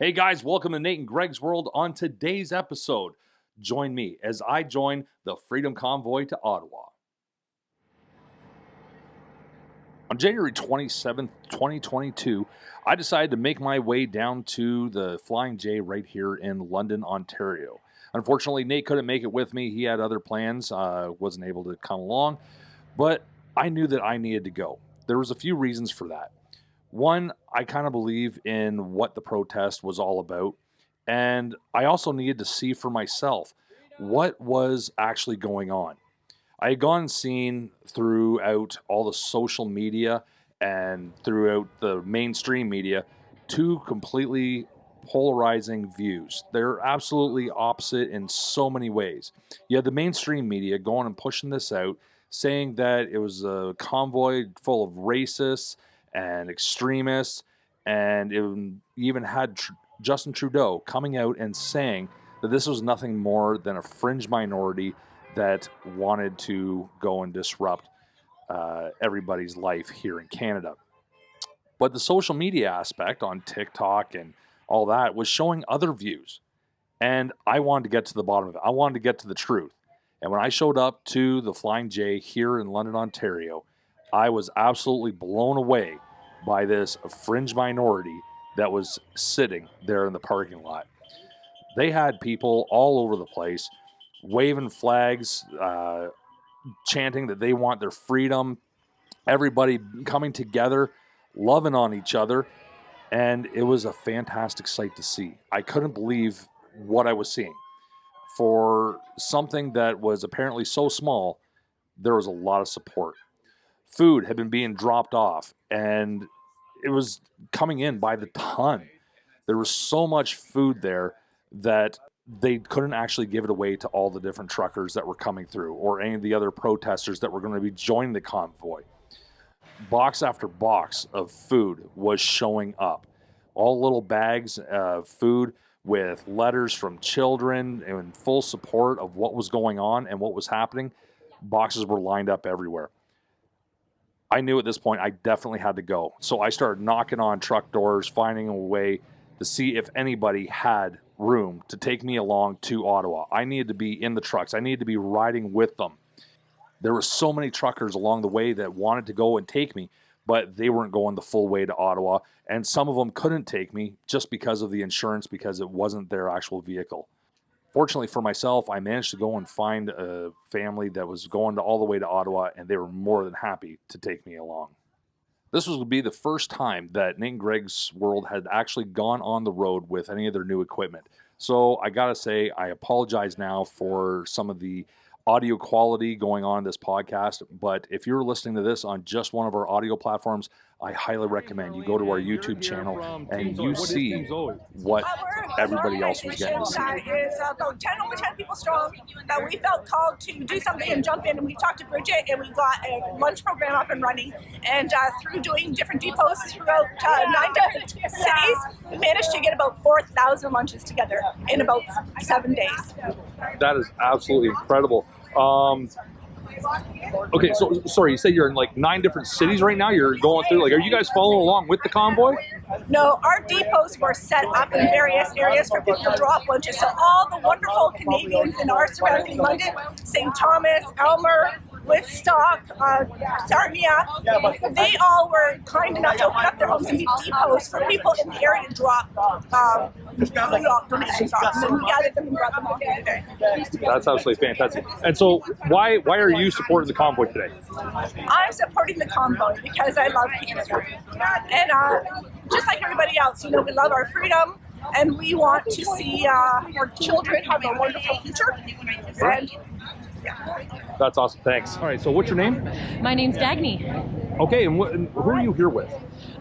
Hey guys, welcome to Nate and Greg's World. On today's episode, join me as I join the Freedom Convoy to Ottawa. On January 27th, 2022, I decided to make my way down to the Flying J right here in London, Ontario. Unfortunately, Nate couldn't make it with me. He had other plans, wasn't able to come along, but I knew that I needed to go. There was a few reasons for that. One, I kind of believe in what the protest was all about, and I also needed to see for myself what was actually going on. I had gone and seen throughout all the social media and throughout the mainstream media two completely polarizing views. They're absolutely opposite in so many ways. You had the mainstream media going and pushing this out, saying that it was a convoy full of racists and extremists, and it even had Justin Trudeau coming out and saying that this was nothing more than a fringe minority that wanted to go and disrupt everybody's life here in Canada. But the social media aspect on TikTok and all that was showing other views, and I wanted to get to the bottom of it. I wanted to get to the truth. And when I showed up to the Flying J here in London, Ontario, I was absolutely blown away by this fringe minority that was sitting there in the parking lot. They had people all over the place waving flags, chanting that they want their freedom, everybody coming together, loving on each other, and it was a fantastic sight to see. I couldn't believe what I was seeing. For something that was apparently so small, there was a lot of support. Food had been being dropped off, and it was coming in by the ton. There was so much food there that they couldn't actually give it away to all the different truckers that were coming through or any of the other protesters that were going to be joining the convoy. Box after box of food was showing up. All little bags of food with letters from children in full support of what was going on and what was happening. Boxes were lined up everywhere. I knew at this point I definitely had to go. So I started knocking on truck doors, finding a way to see if anybody had room to take me along to Ottawa. I needed to be in the trucks. I needed to be riding with them. There were so many truckers along the way that wanted to go and take me, but they weren't going the full way to Ottawa. And some of them couldn't take me just because of the insurance, because it wasn't their actual vehicle. Fortunately for myself, I managed to go and find a family that was going all the way to Ottawa, and they were more than happy to take me along. This would be the first time that Nate and Greg's World had actually gone on the road with any of their new equipment. So I gotta say, I apologize now for some of the audio quality going on in this podcast, but if you're listening to this on just one of our audio platforms, I highly recommend you go to our YouTube channel and you see what everybody else was getting to see. Is about 10 people strong, that we felt called to do something and jump in, and we talked to Bridget and we got a lunch program up and running, and through doing different depots throughout 9 different cities, we managed to get about 4,000 lunches together in about 7 days. That is absolutely incredible. Okay, so sorry, you said you're in like 9 different cities right now. You're going through, like, are you guys following along with the convoy? No, our depots were set up in various areas for people to drop lunches. So all the wonderful Canadians in our surrounding London, St. Thomas, Elmer, Woodstock, Sarnia, they all were kind enough to open up their homes and be depots for people in the area to drop donations off. So we gathered them and brought them all here today. That's absolutely fantastic. And so why are you supporting the convoy today? I'm supporting the convoy because I love Kingston. And just like everybody else, you know, we love our freedom, and we want to see our children have a wonderful future. And that's awesome. Thanks. All right. So what's your name? My name's Dagny. Okay. And who are you here with?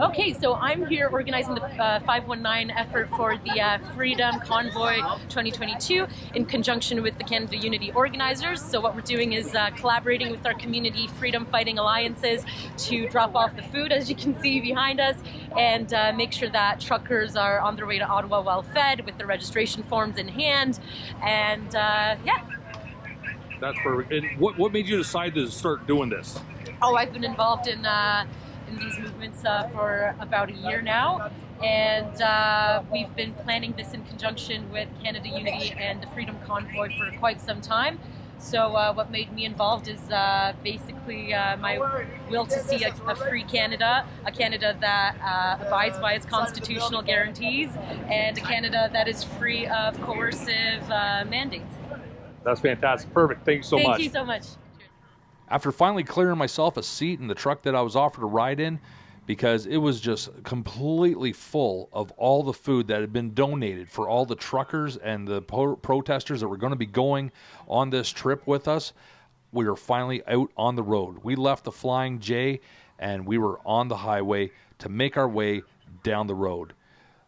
Okay, so I'm here organizing the 519 effort for the Freedom Convoy 2022 in conjunction with the Canada Unity organizers. So what we're doing is collaborating with our community freedom fighting alliances to drop off the food, as you can see behind us, and make sure that truckers are on their way to Ottawa well fed with their registration forms in hand. And yeah. That's perfect. And what made you decide to start doing this? Oh, I've been involved in these movements for about a year now. And I and we've been planning this in conjunction with Canada Unity and the Freedom Convoy for quite some time. So what made me involved is basically my will to see a free Canada, a Canada that abides by its constitutional guarantees, and a Canada that is free of coercive mandates. That's fantastic. Perfect. Thank you so much. Thank you so much. After finally clearing myself a seat in the truck that I was offered to ride in, because it was just completely full of all the food that had been donated for all the truckers and the protesters that were going to be going on this trip with us, we were finally out on the road. We left the Flying J and we were on the highway to make our way down the road.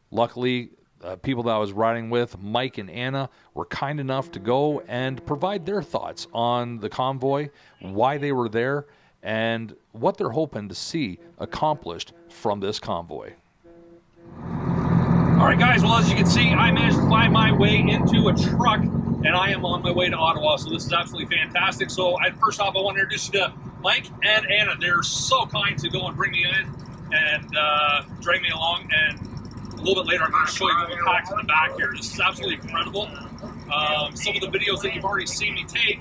Luckily, people that I was riding with, Mike and Anna, were kind enough to go and provide their thoughts on the convoy, why they were there, and what they're hoping to see accomplished from this convoy. All right, guys, well, as you can see, I managed to find my way into a truck, and I am on my way to Ottawa, so this is absolutely fantastic. So first off, I want to introduce you to Mike and Anna. They're so kind to go and bring me in and drag me along, and a little bit later, I'm going to show you what we packed in the back here. This is absolutely incredible. Some of the videos that you've already seen me take,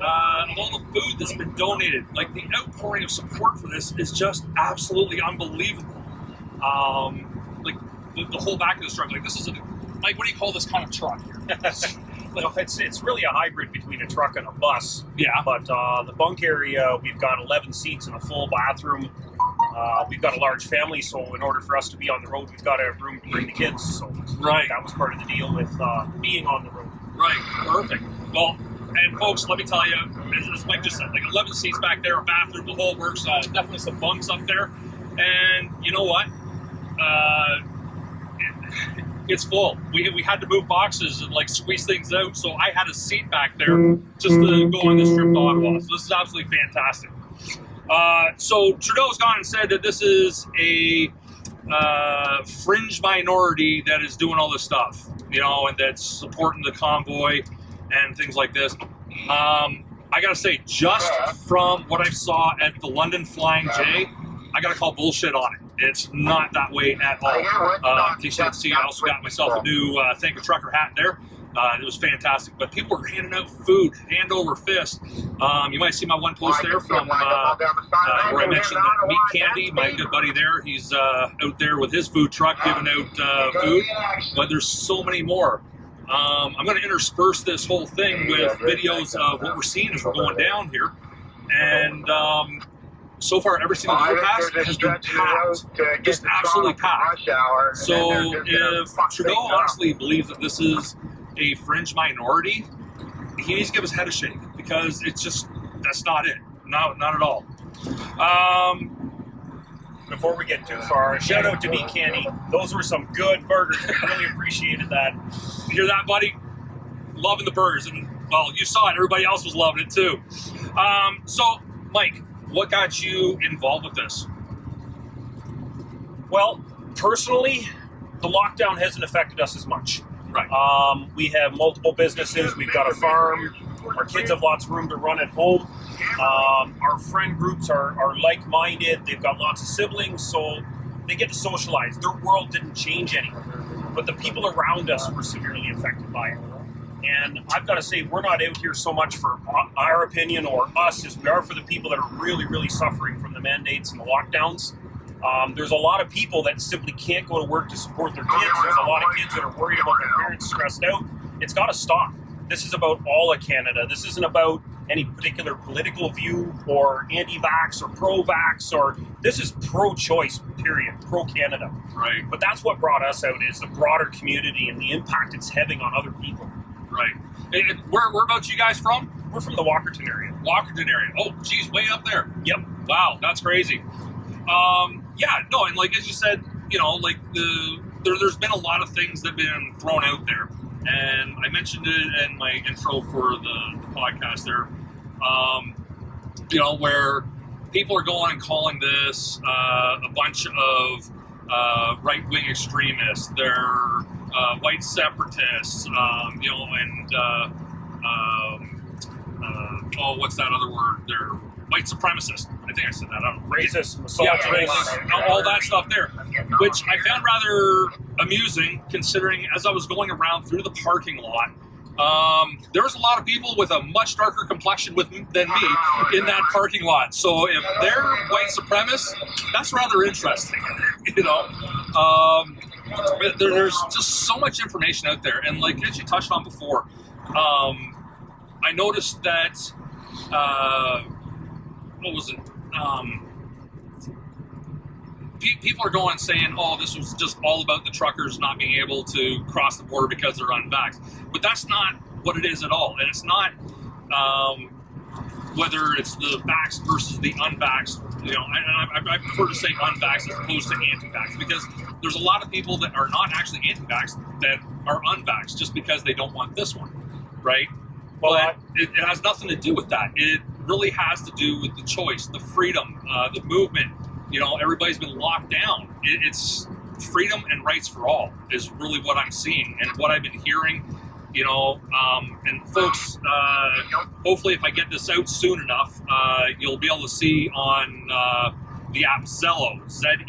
of all the food that's been donated, like the outpouring of support for this is just absolutely unbelievable. Like the whole back of this truck, like this is Mike, what do you call this kind of truck here? It's really a hybrid between a truck and a bus. Yeah. But the bunk area, we've got 11 seats and a full bathroom. We've got a large family, so in order for us to be on the road, we've got to have room to bring the kids. So right. That was part of the deal with being on the road. Right, perfect. Well, and folks, let me tell you, as Mike just said, like 11 seats back there, a bathroom, the whole works, definitely some bunks up there. And you know what? It's full. We had to move boxes and like squeeze things out, so I had a seat back there just to go on this trip to Ottawa. So this is absolutely fantastic. So Trudeau's gone and said that this is a fringe minority that is doing all this stuff, you know, and that's supporting the convoy and things like this. I gotta say, just from what I saw at the London Flying J, I gotta call bullshit on it. It's not that way at all. In case you didn't see, I also got myself a new Thank a Trucker hat there. It was fantastic. But people were handing out food, hand over fist. You might see my one post there from where I mentioned that Meat Candy, my good buddy there. He's out there with his food truck giving out food. But there's so many more. I'm going to intersperse this whole thing with videos of what we're seeing as we're going down here. And so far, every single overpass has been packed, just absolutely packed. So if Trudeau honestly believes that this is a fringe minority, he needs to give his head a shake, because it's just, that's not it. Not at all. Before we get too far, shout out to Meat Candy. Those were some good burgers. I really appreciated that. You hear that, buddy? Loving the burgers. And, well, you saw it. Everybody else was loving it, too. So, Mike, what got you involved with this? Well, personally, the lockdown hasn't affected us as much. Right. We have multiple businesses. We've got a farm. Our kids have lots of room to run at home. Our friend groups are like-minded. They've got lots of siblings, so they get to socialize. Their world didn't change any, but the people around us were severely affected by it. And I've got to say, we're not out here so much for our opinion or us as we are for the people that are really, really suffering from the mandates and the lockdowns. There's a lot of people that simply can't go to work to support their kids. There's a lot of kids that are worried about their parents, stressed out. It's got to stop. This is about all of Canada. This isn't about any particular political view or anti-vax or pro-vax, or this is pro-choice, period, pro-Canada. Right. But that's what brought us out, is the broader community and the impact it's having on other people. Right. And whereabouts you guys from? We're from the Walkerton area. Walkerton area. Oh, geez, way up there. Yep. Wow, that's crazy. Yeah, no, and like as you said, you know, like there's been a lot of things that have been thrown out there, and I mentioned it in my intro for the podcast there. You know, where people are going and calling this a bunch of right-wing extremists. They're white separatists, you know, and oh, what's that other word? They're white supremacist. I think I said that. I don't know. Racist, Yeah, misogynist. racist, all that stuff there, which I found rather amusing, considering as I was going around through the parking lot, there was a lot of people with a much darker complexion than me in that parking lot. So if they're white supremacists, that's rather interesting, you know. There's just so much information out there, and like as you touched on before, I noticed that what was it? People are going and saying, "Oh, this was just all about the truckers not being able to cross the border because they're unvaxxed," but that's not what it is at all, and it's not whether it's the vaxxed versus the unvaxxed. You know, I prefer to say unvaxxed as opposed to anti-vaxxed, because there's a lot of people that are not actually anti-vaxxed that are unvaxxed just because they don't want this one, right? Well, it has nothing to do with that. It really has to do with the choice, the freedom, the movement. You know, everybody's been locked down. It's freedom and rights for all is really what I'm seeing and what I've been hearing. You know, and folks, hopefully if I get this out soon enough, you'll be able to see on the app Zello, Zello.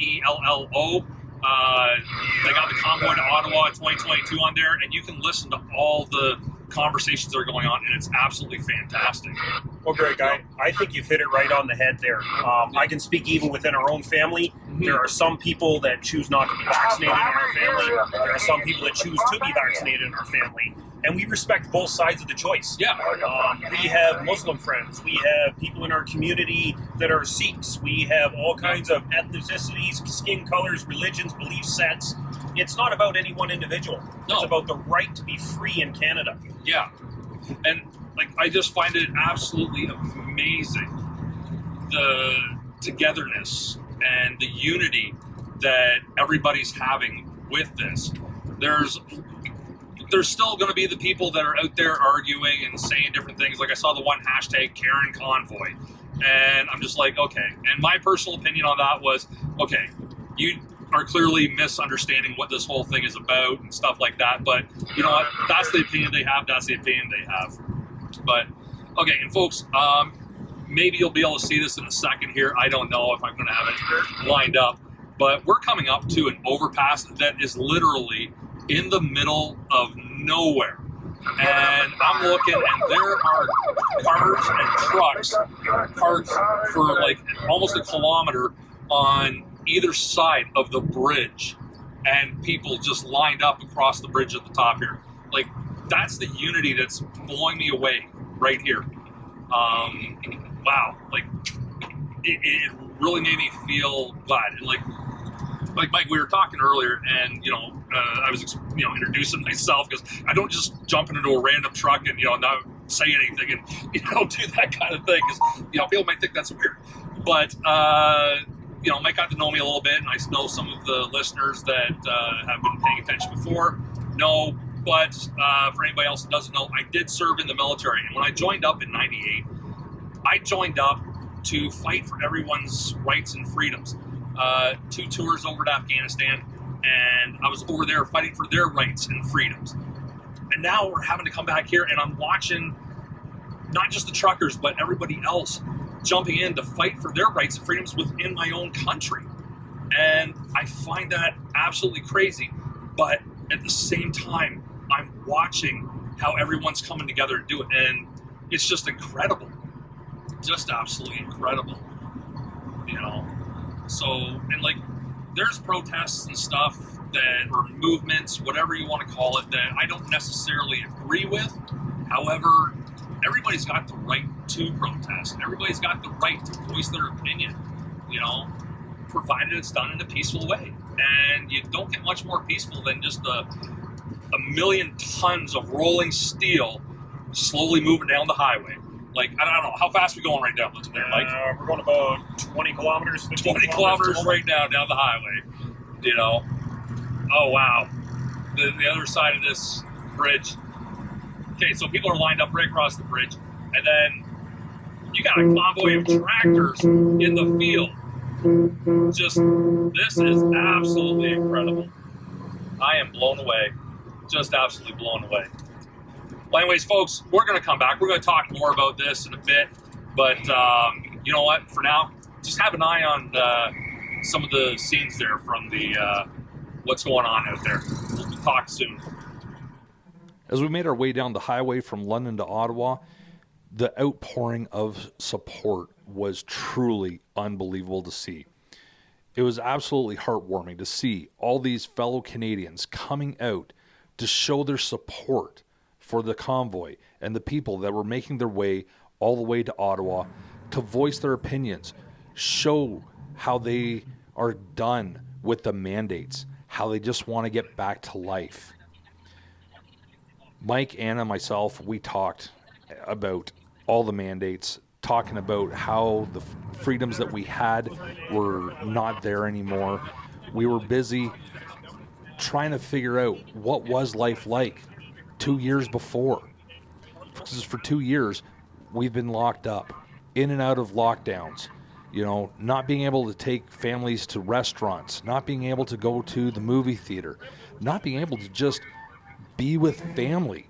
They got the Convoy to Ottawa 2022 on there, and you can listen to all the conversations that are going on, and it's absolutely fantastic. Well, Greg, I think you've hit it right on the head there. I can speak even within our own family. There are some people that choose not to be vaccinated in our family. There are some people that choose to be vaccinated in our family. And we respect both sides of the choice. Yeah. We have Muslim friends. We have people in our community that are Sikhs. We have all kinds of ethnicities, skin colors, religions, belief sets. It's not about any one individual. No. It's about the right to be free in Canada. Yeah. And like, I just find it absolutely amazing, the togetherness and the unity that everybody's having with this. There's still going to be the people that are out there arguing and saying different things. Like I saw the one hashtag Karen Convoy, and I'm just like, okay. And my personal opinion on that was, okay, you are clearly misunderstanding what this whole thing is about and stuff like that. But you know what? That's the opinion they have. That's the opinion they have. But okay, and folks, maybe you'll be able to see this in a second here. I don't know if I'm going to have it lined up, but we're coming up to an overpass that is literally in the middle of nowhere. And I'm looking, and there are cars and trucks parked for like almost a kilometer on either side of the bridge, and people just lined up across the bridge at the top here. Like, that's the unity that's blowing me away right here. Wow, like it really made me feel glad. And like Mike, we were talking earlier, and I was introducing myself, because I don't just jump into a random truck and not say anything and do that kind of thing, because people might think that's weird. But Mike got to know me a little bit, and I know some of the listeners that have been paying attention before know. But for anybody else that doesn't know, I did serve in the military, and when I joined up in '98, I joined up to fight for everyone's rights and freedoms. 2 tours over to Afghanistan, and I was over there fighting for their rights and freedoms. And now we're having to come back here, and I'm watching not just the truckers, but everybody else jumping in to fight for their rights and freedoms within my own country. And I find that absolutely crazy. But at the same time, I'm watching how everyone's coming together to do it, and it's just incredible. Just absolutely incredible. So, and like, there's protests and stuff or movements, whatever you want to call it, that I don't necessarily agree with. However, everybody's got the right to protest. Everybody's got the right to voice their opinion, provided it's done in a peaceful way. And you don't get much more peaceful than just a million tons of rolling steel slowly moving down the highway. Like, I don't know, how fast are we going right now, Mike? We're going about 20 kilometers, 20 kilometers right now down the highway, Oh, wow. The other side of this bridge. Okay, so people are lined up right across the bridge, and then you got a convoy of tractors in the field. This is absolutely incredible. I am blown away. Just absolutely blown away. Well, anyways, folks, we're going to come back. We're going to talk more about this in a bit. But you know what? For now, just have an eye on some of the scenes there from the what's going on out there. We'll talk soon. As we made our way down the highway from London to Ottawa, the outpouring of support was truly unbelievable to see. It was absolutely heartwarming to see all these fellow Canadians coming out to show their support for the convoy and the people that were making their way all the way to Ottawa to voice their opinions, show how they are done with the mandates, how they just want to get back to life. Mike, Anna, myself, we talked about all the mandates, talking about how the freedoms that we had were not there anymore. We were busy trying to figure out what was life like 2 years before. Because for 2 years, we've been locked up, in and out of lockdowns, you know, not being able to take families to restaurants, not being able to go to the movie theater, not being able to just be with family.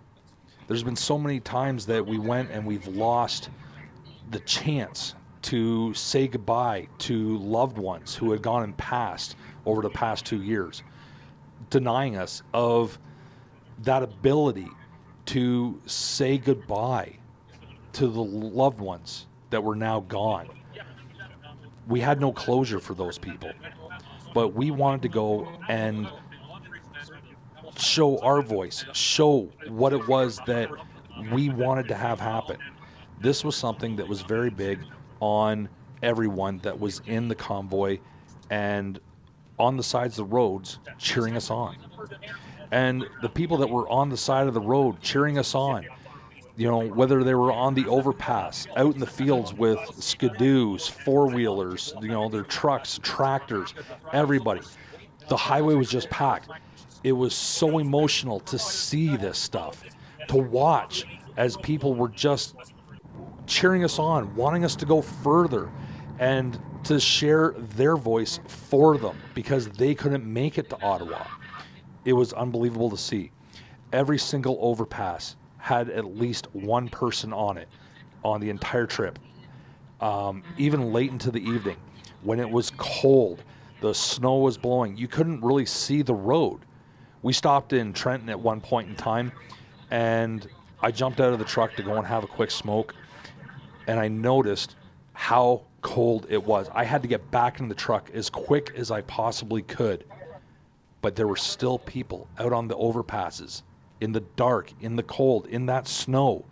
There's been so many times that we went and we've lost the chance to say goodbye to loved ones who had gone and passed over the past 2 years, denying us of that ability to say goodbye to the loved ones that were now gone. We had no closure for those people, but we wanted to go and show our voice, show what it was that we wanted to have happen. This was something that was very big on everyone that was in the convoy and on the sides of the roads cheering us on. And the people that were on the side of the road cheering us on, you know, whether they were on the overpass, out in the fields with skidoos, four-wheelers, you know, their trucks, tractors, everybody. The highway was just packed. It was so emotional to see this stuff, to watch as people were just cheering us on, wanting us to go further and to share their voice for them because they couldn't make it to Ottawa. It was unbelievable to see. Every single overpass had at least one person on it on the entire trip. Even late into the evening, when it was cold, the snow was blowing, you couldn't really see the road. We stopped in Trenton at one point in time, and I jumped out of the truck to go and have a quick smoke, and I noticed how cold it was. I had to get back in the truck as quick as I possibly could, but there were still people out on the overpasses, in the dark, in the cold, in that snow,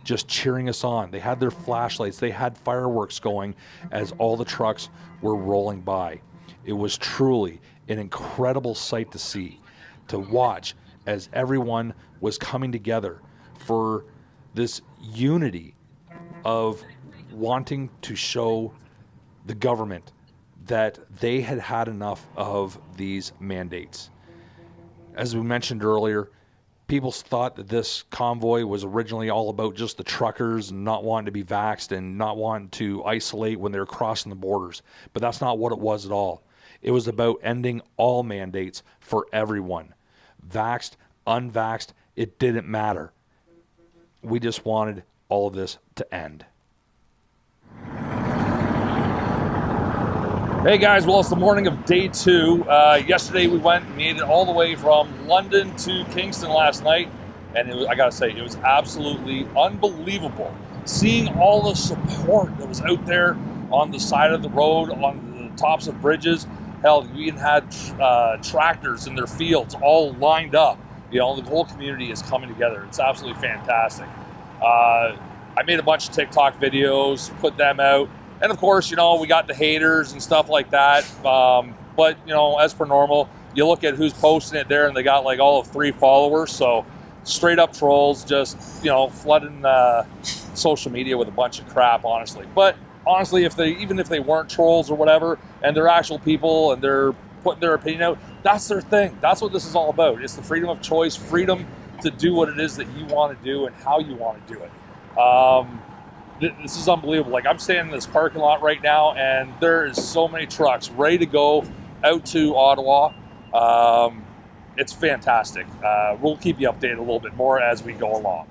just cheering us on. They had their flashlights, they had fireworks going as all the trucks were rolling by. It was truly an incredible sight to see, to watch as everyone was coming together for this unity of wanting to show the government that they had had enough of these mandates. As we mentioned earlier, people thought that this convoy was originally all about just the truckers and not wanting to be vaxxed and not wanting to isolate when they were crossing the borders. But that's not what it was at all. It was about ending all mandates for everyone. Vaxxed, unvaxxed, it didn't matter. We just wanted all of this to end. Hey guys, well, it's the morning of day 2. Yesterday we went and made it all the way from London to Kingston last night, and I gotta say, it was absolutely unbelievable. Seeing all the support that was out there on the side of the road, on the tops of bridges. Hell, we even had tractors in their fields all lined up. You know, the whole community is coming together. It's absolutely fantastic. I made a bunch of TikTok videos, put them out. And of course, you know, we got the haters and stuff like that. But, you know, as per normal, you look at who's posting it there and they got like all of 3 followers. So straight up trolls, just, you know, flooding social media with a bunch of crap, honestly. But honestly, even if they weren't trolls or whatever, and they're actual people and they're putting their opinion out, that's their thing. That's what this is all about. It's the freedom of choice, freedom to do what it is that you want to do and how you want to do it. This is unbelievable. Like, I'm standing in this parking lot right now, and there is so many trucks ready to go out to Ottawa. It's fantastic. We'll keep you updated a little bit more as we go along.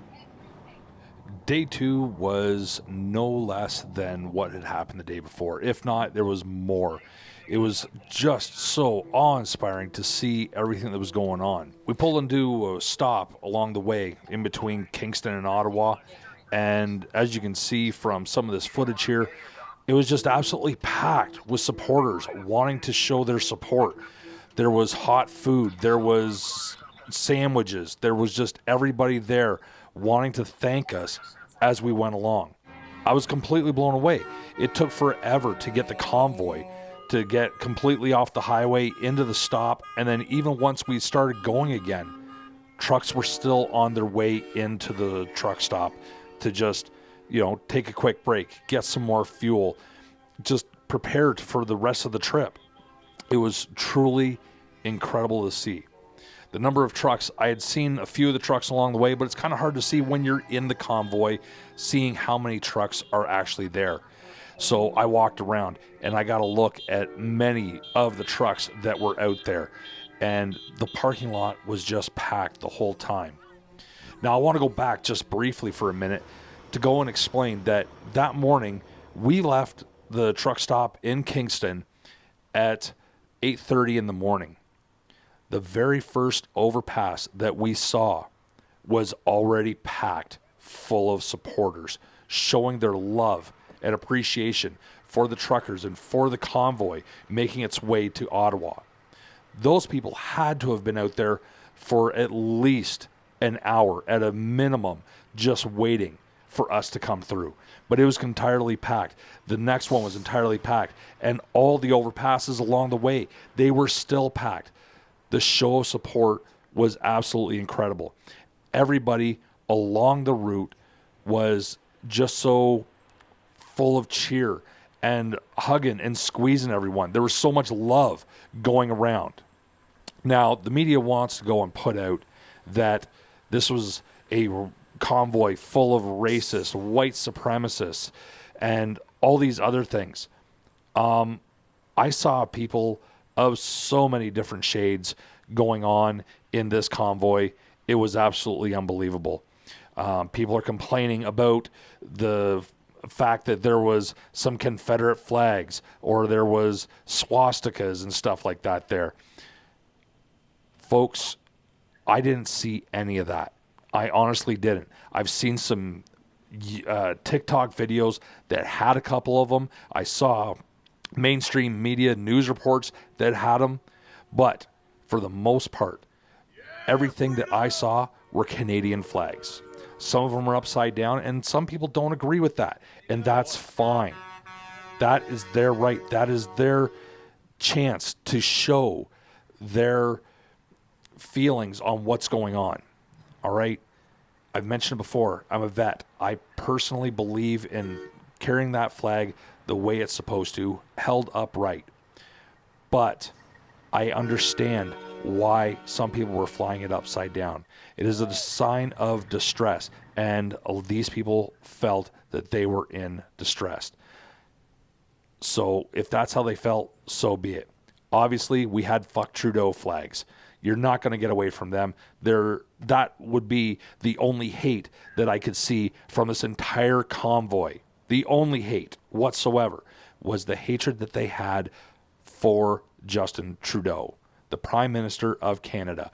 Day 2 was no less than what had happened the day before. If not, there was more. It was just so awe-inspiring to see everything that was going on. We pulled into a stop along the way in between Kingston and Ottawa, and as you can see from some of this footage here, it was just absolutely packed with supporters wanting to show their support. There was hot food, there was sandwiches, there was just everybody there wanting to thank us as we went along. I was completely blown away. It took forever to get the convoy to get completely off the highway into the stop, and then even once we started going again, trucks were still on their way into the truck stop to just, take a quick break, get some more fuel, just prepared for the rest of the trip. It was truly incredible to see. The number of trucks, I had seen a few of the trucks along the way, but it's kind of hard to see when you're in the convoy, seeing how many trucks are actually there. So I walked around and I got a look at many of the trucks that were out there, and the parking lot was just packed the whole time. Now I want to go back just briefly for a minute to go and explain that morning we left the truck stop in Kingston at 8:30 in the morning. The very first overpass that we saw was already packed full of supporters showing their love and appreciation for the truckers and for the convoy making its way to Ottawa. Those people had to have been out there for at least an hour at a minimum, just waiting for us to come through. But it was entirely packed. The next one was entirely packed, and all the overpasses along the way, they were still packed. The show of support was absolutely incredible. Everybody along the route was just so full of cheer and hugging and squeezing everyone. There was so much love going around. Now, the media wants to go and put out that this was a convoy full of racist, white supremacists, and all these other things. I saw people of so many different shades going on in this convoy. It was absolutely unbelievable. People are complaining about the fact that there was some Confederate flags or there was swastikas and stuff like that there. Folks, I didn't see any of that. I honestly didn't. I've seen some TikTok videos that had a couple of them. I saw mainstream media news reports that had them. But for the most part, everything that I saw were Canadian flags. Some of them are upside down, and some people don't agree with that. And that's fine. That is their right. That is their chance to show their feelings on what's going on. All right? I've mentioned before, I'm a vet. I personally believe in carrying that flag the way it's supposed to, held upright. But I understand why some people were flying it upside down. It is a sign of distress, and these people felt that they were in distress. So if that's how they felt, so be it. Obviously, we had fuck Trudeau flags. You're not going to get away from them. That would be the only hate that I could see from this entire convoy. The only hate whatsoever was the hatred that they had for Justin Trudeau, the Prime Minister of Canada.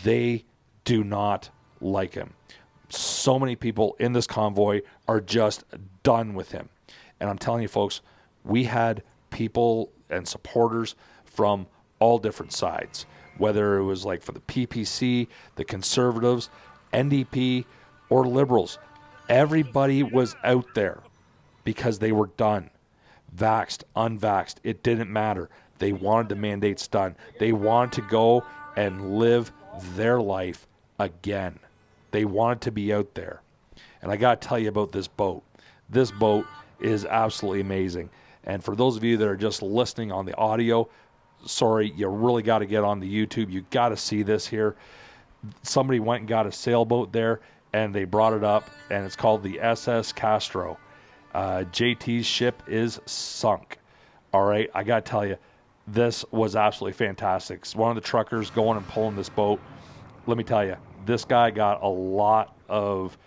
They do not like him. So many people in this convoy are just done with him. And I'm telling you, folks, we had people and supporters from all different sides, whether it was like for the PPC, the Conservatives, NDP, or Liberals. Everybody was out there because they were done. Vaxxed, unvaxxed, it didn't matter. They wanted the mandates done. They wanted to go and live their life again. They wanted to be out there. And I got to tell you about this boat. This boat is absolutely amazing. And for those of you that are just listening on the audio, sorry, you really got to get on the YouTube. You got to see this here. Somebody went and got a sailboat there, and they brought it up, and it's called the SS Castro. JT's ship is sunk. All right, I got to tell you, this was absolutely fantastic. It's one of the truckers going and pulling this boat. Let me tell you, this guy got a lot of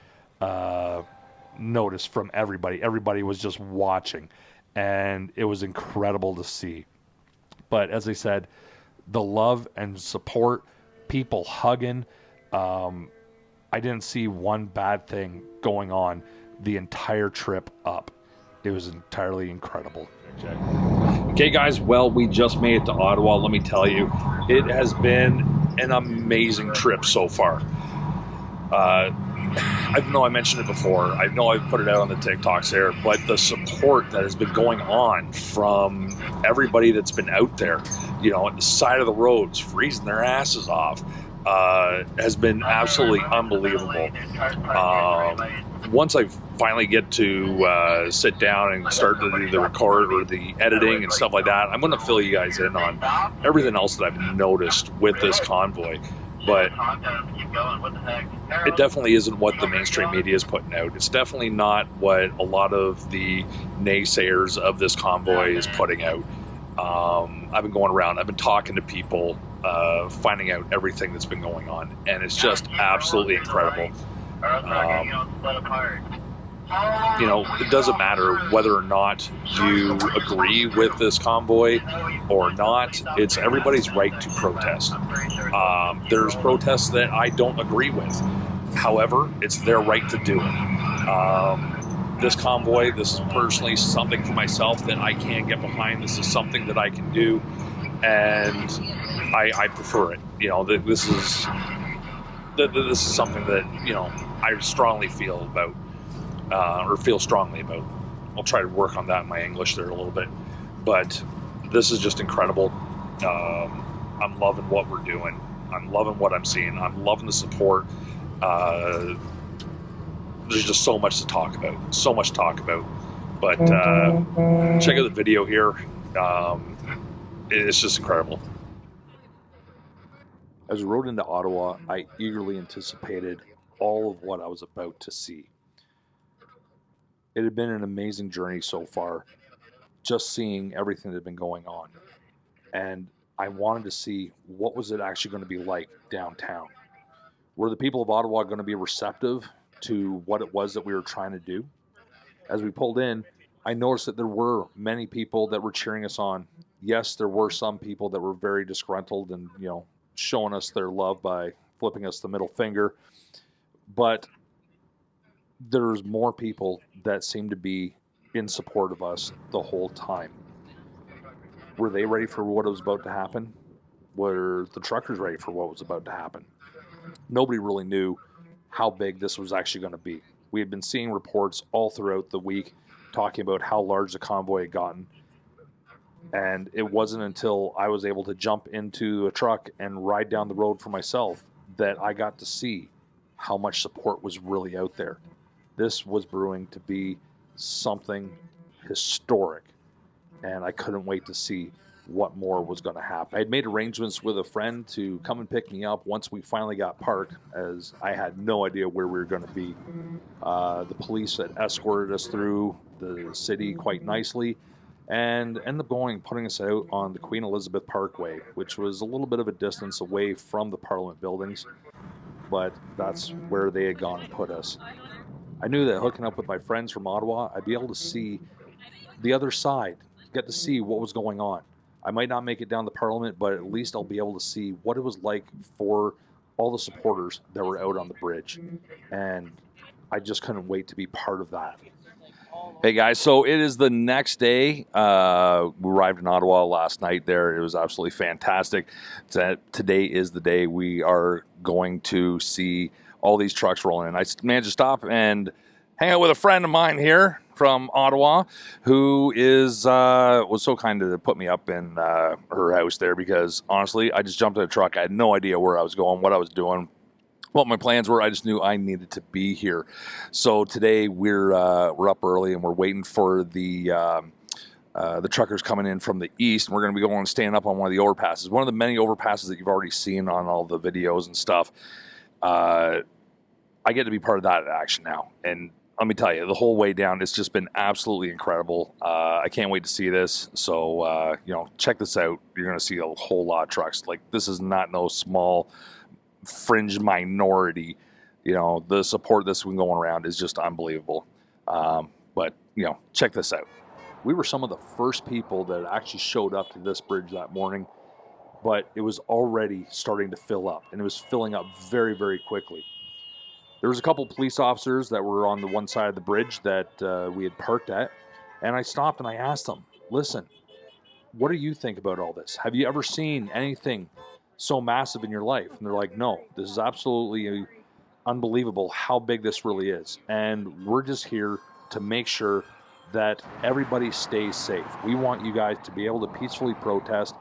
notice from everybody. Everybody was just watching, and it was incredible to see. But as I said, the love and support, people hugging, I didn't see one bad thing going on the entire trip up. It was entirely incredible. Okay, guys, well, we just made it to Ottawa. Let me tell you, it has been an amazing trip so far. I know I mentioned it before. I know I've put it out on the TikToks there, but the support that has been going on from everybody that's been out there, you know, at the side of the roads, freezing their asses off, has been absolutely unbelievable. Once I finally get to sit down and start to do the record or the editing and stuff like that, I'm going to fill you guys in on everything else that I've noticed with this convoy. But it definitely isn't what the mainstream media is putting out. It's definitely not what a lot of the naysayers of this convoy is putting out. I've been going around, I've been talking to people, finding out everything that's been going on, and it's just absolutely incredible. You know, it doesn't matter whether or not you agree with this convoy or not. It's everybody's right to protest. There's protests that I don't agree with. However, it's their right to do it. This convoy, this is personally something for myself that I can't get behind. This is something that I can do, and I prefer it. You know, this is something that, you know, I strongly feel about. Or feel strongly about. I'll try to work on that in my English there a little bit. But this is just incredible. I'm loving what we're doing. I'm loving what I'm seeing. I'm loving the support. There's just so much to talk about. So much to talk about. But check out the video here. It's just incredible. As we rode into Ottawa, I eagerly anticipated all of what I was about to see. It had been an amazing journey so far, just seeing everything that had been going on. And I wanted to see what was it actually going to be like downtown. Were the people of Ottawa going to be receptive to what it was that we were trying to do? As we pulled in, I noticed that there were many people that were cheering us on. Yes, there were some people that were very disgruntled and, you know, showing us their love by flipping us the middle finger. But there's more people that seem to be in support of us the whole time. Were they ready for what was about to happen? Were the truckers ready for what was about to happen? Nobody really knew how big this was actually going to be. We had been seeing reports all throughout the week talking about how large the convoy had gotten. And it wasn't until I was able to jump into a truck and ride down the road for myself that I got to see how much support was really out there. This was brewing to be something historic, and I couldn't wait to see what more was going to happen. I had made arrangements with a friend to come and pick me up once we finally got parked, as I had no idea where we were going to be. The police had escorted us through the city quite nicely and ended up putting us out on the Queen Elizabeth Parkway, which was a little bit of a distance away from the Parliament buildings, but that's where they had gone and put us. I knew that hooking up with my friends from Ottawa, I'd be able to see the other side, get to see what was going on. I might not make it down to Parliament, but at least I'll be able to see what it was like for all the supporters that were out on the bridge. And I just couldn't wait to be part of that. Hey guys, so it is the next day. We arrived in Ottawa last night there. It was absolutely fantastic. Today is the day we are going to see all these trucks rolling in. I managed to stop and hang out with a friend of mine here from Ottawa who was so kind to put me up in her house there, because honestly, I just jumped in a truck. I had no idea where I was going, what I was doing, what my plans were. I just knew I needed to be here. So today we're up early and we're waiting for the truckers coming in from the east. And we're going to be going and staying up on one of the overpasses, one of the many overpasses that you've already seen on all the videos and stuff. I get to be part of that action now. And let me tell you, the whole way down, it's just been absolutely incredible. I can't wait to see this. So, check this out. You're going to see a whole lot of trucks. Like, this is not no small fringe minority. You know, the support that's been going around is just unbelievable. But, check this out. We were some of the first people that actually showed up to this bridge that morning, but it was already starting to fill up, and it was filling up very, very quickly. There was a couple police officers that were on the one side of the bridge that we had parked at, and I stopped and I asked them, listen, what do you think about all this? Have you ever seen anything so massive in your life? And they're like, no, this is absolutely unbelievable how big this really is. And we're just here to make sure that everybody stays safe. We want you guys to be able to peacefully protest,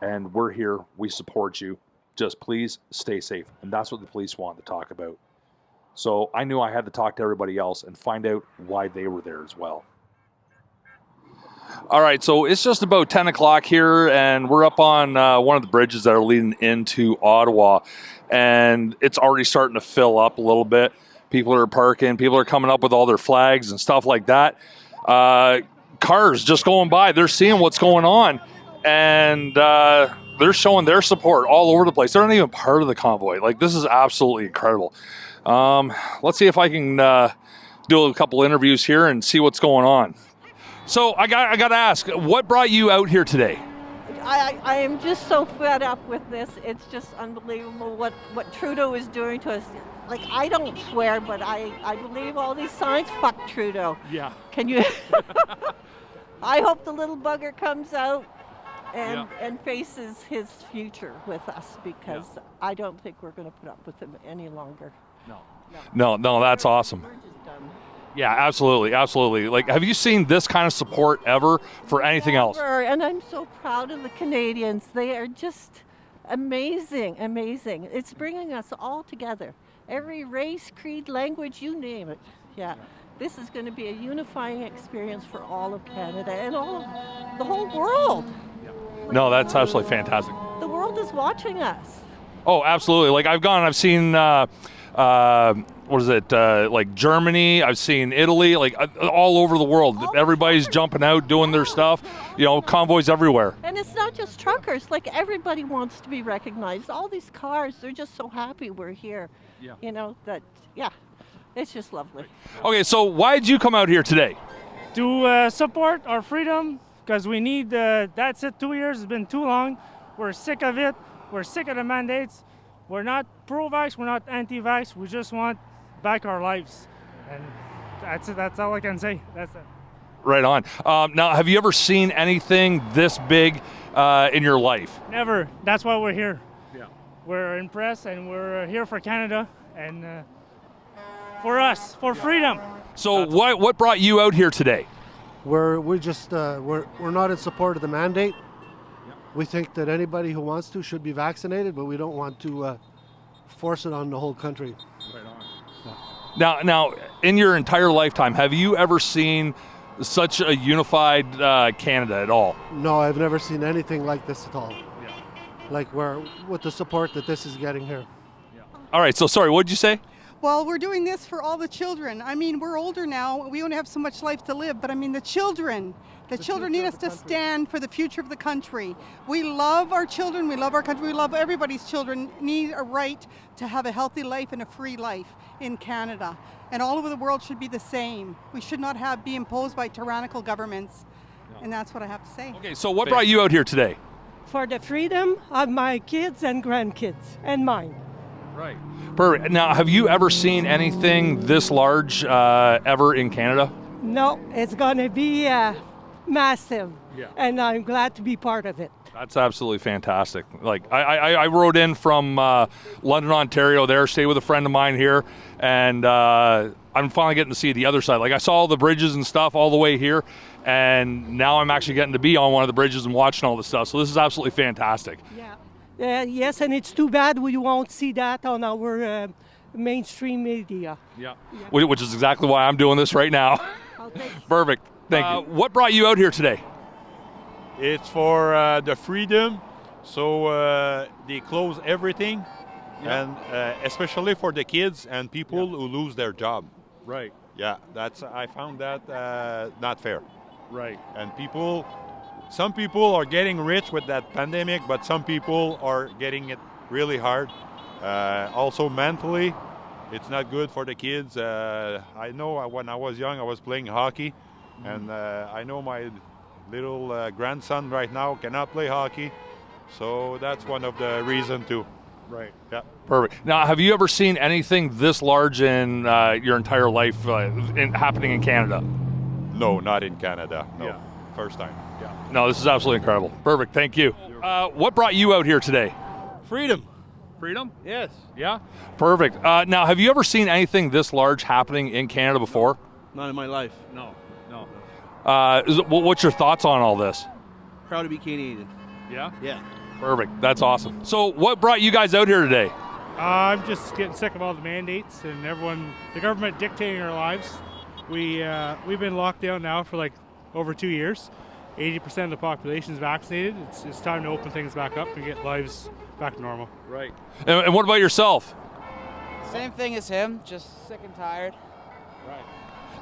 and we're here. We support you. Just please stay safe. And that's what the police wanted to talk about. So I knew I had to talk to everybody else and find out why they were there as well. All right, so it's just about 10 o'clock here, and we're up on one of the bridges that are leading into Ottawa, and it's already starting to fill up a little bit. People are parking. People are coming up with all their flags and stuff like that. Cars just going by. They're seeing what's going on, and they're showing their support all over the place. They're not even part of the convoy. Like, this is absolutely incredible. Let's see if I can do a couple interviews here and see what's going on. So I got to ask, what brought you out here today? I am just so fed up with this. It's just unbelievable what Trudeau is doing to us. Like, I don't swear, but I believe all these signs. Fuck Trudeau. Yeah. Can you? I hope the little bugger comes out and faces his future with us, because I don't think we're going to put up with him any longer. No, that's awesome. We're just done. Yeah, absolutely, absolutely. Like, have you seen this kind of support ever for anything else? And I'm so proud of the Canadians. They are just amazing. It's bringing us all together. Every race, creed, language, you name it. Yeah. This is going to be a unifying experience for all of Canada and the whole world. No, that's absolutely fantastic. The world is watching us. Oh, absolutely. Like, I've seen, what is it, like Germany, I've seen Italy, like all over the world. Everybody's jumping out, doing their stuff, convoys everywhere. And it's not just truckers, like everybody wants to be recognized. All these cars, they're just so happy we're here. It's just lovely. Okay, so why did you come out here today? To support our freedom, because we need, that's it, 2 years has been too long. We're sick of it. We're sick of the mandates. We're not pro-vax, we're not anti-vax. We just want back our lives. And that's it. That's all I can say. That's it. Right on. Now, have you ever seen anything this big in your life? Never. That's why we're here. Yeah. We're impressed, and we're here for Canada and for us, for freedom. So what brought you out here today? We're not in support of the mandate. We think that anybody who wants to should be vaccinated, but we don't want to force it on the whole country. Right on. Now, in your entire lifetime, have you ever seen such a unified Canada at all? No, I've never seen anything like this at all. Yeah. Like with the support that this is getting here. Yeah. All right, so sorry, what did you say? Well, we're doing this for all the children. I mean, we're older now. We only have so much life to live, but I mean, the children need us to stand for the future of the country. We love our children. We love our country. We love everybody's children. Need a right to have a healthy life and a free life in Canada. And all over the world should be the same. We should not be imposed by tyrannical governments. No. And that's what I have to say. Okay, so what brought you out here today? For the freedom of my kids and grandkids and mine. Right. Perfect. Now, have you ever seen anything this large ever in Canada? No, it's going to be massive, and I'm glad to be part of it. That's absolutely fantastic. Like, I rode in from London, Ontario there, stayed with a friend of mine here, and I'm finally getting to see the other side. Like, I saw all the bridges and stuff all the way here, and now I'm actually getting to be on one of the bridges and watching all this stuff. So this is absolutely fantastic. Yeah. Yes, and it's too bad we won't see that on our mainstream media. Yeah. Which is exactly why I'm doing this right now. Perfect. Thank you. What brought you out here today? It's for the freedom, so they close everything, and especially for the kids and people who lose their job. Right. Yeah, I found that not fair. Right. And some people are getting rich with that pandemic, but some people are getting it really hard, also mentally. It's not good for the kids. I know when I was young, I was playing hockey, and I know my little grandson right now cannot play hockey, so that's one of the reasons too. Right. Yeah. Perfect. Now, have you ever seen anything this large in your entire life happening in Canada? No, not in Canada. No, Yeah. first time. Yeah. No, this is absolutely incredible. Perfect. Thank you. What brought you out here today? Freedom. Freedom? Yes. Yeah. Perfect. Now, have you ever seen anything this large happening in Canada before? Not in my life. No. What's your thoughts on all this? Proud to be Canadian. Yeah? Yeah. Perfect. That's awesome. So what brought you guys out here today? I'm just getting sick of all the mandates and the government dictating our lives. We've been locked down now for like over 2 years. 80% of the population is vaccinated. It's time to open things back up and get lives back to normal. Right. And what about yourself? Same thing as him, just sick and tired. Right.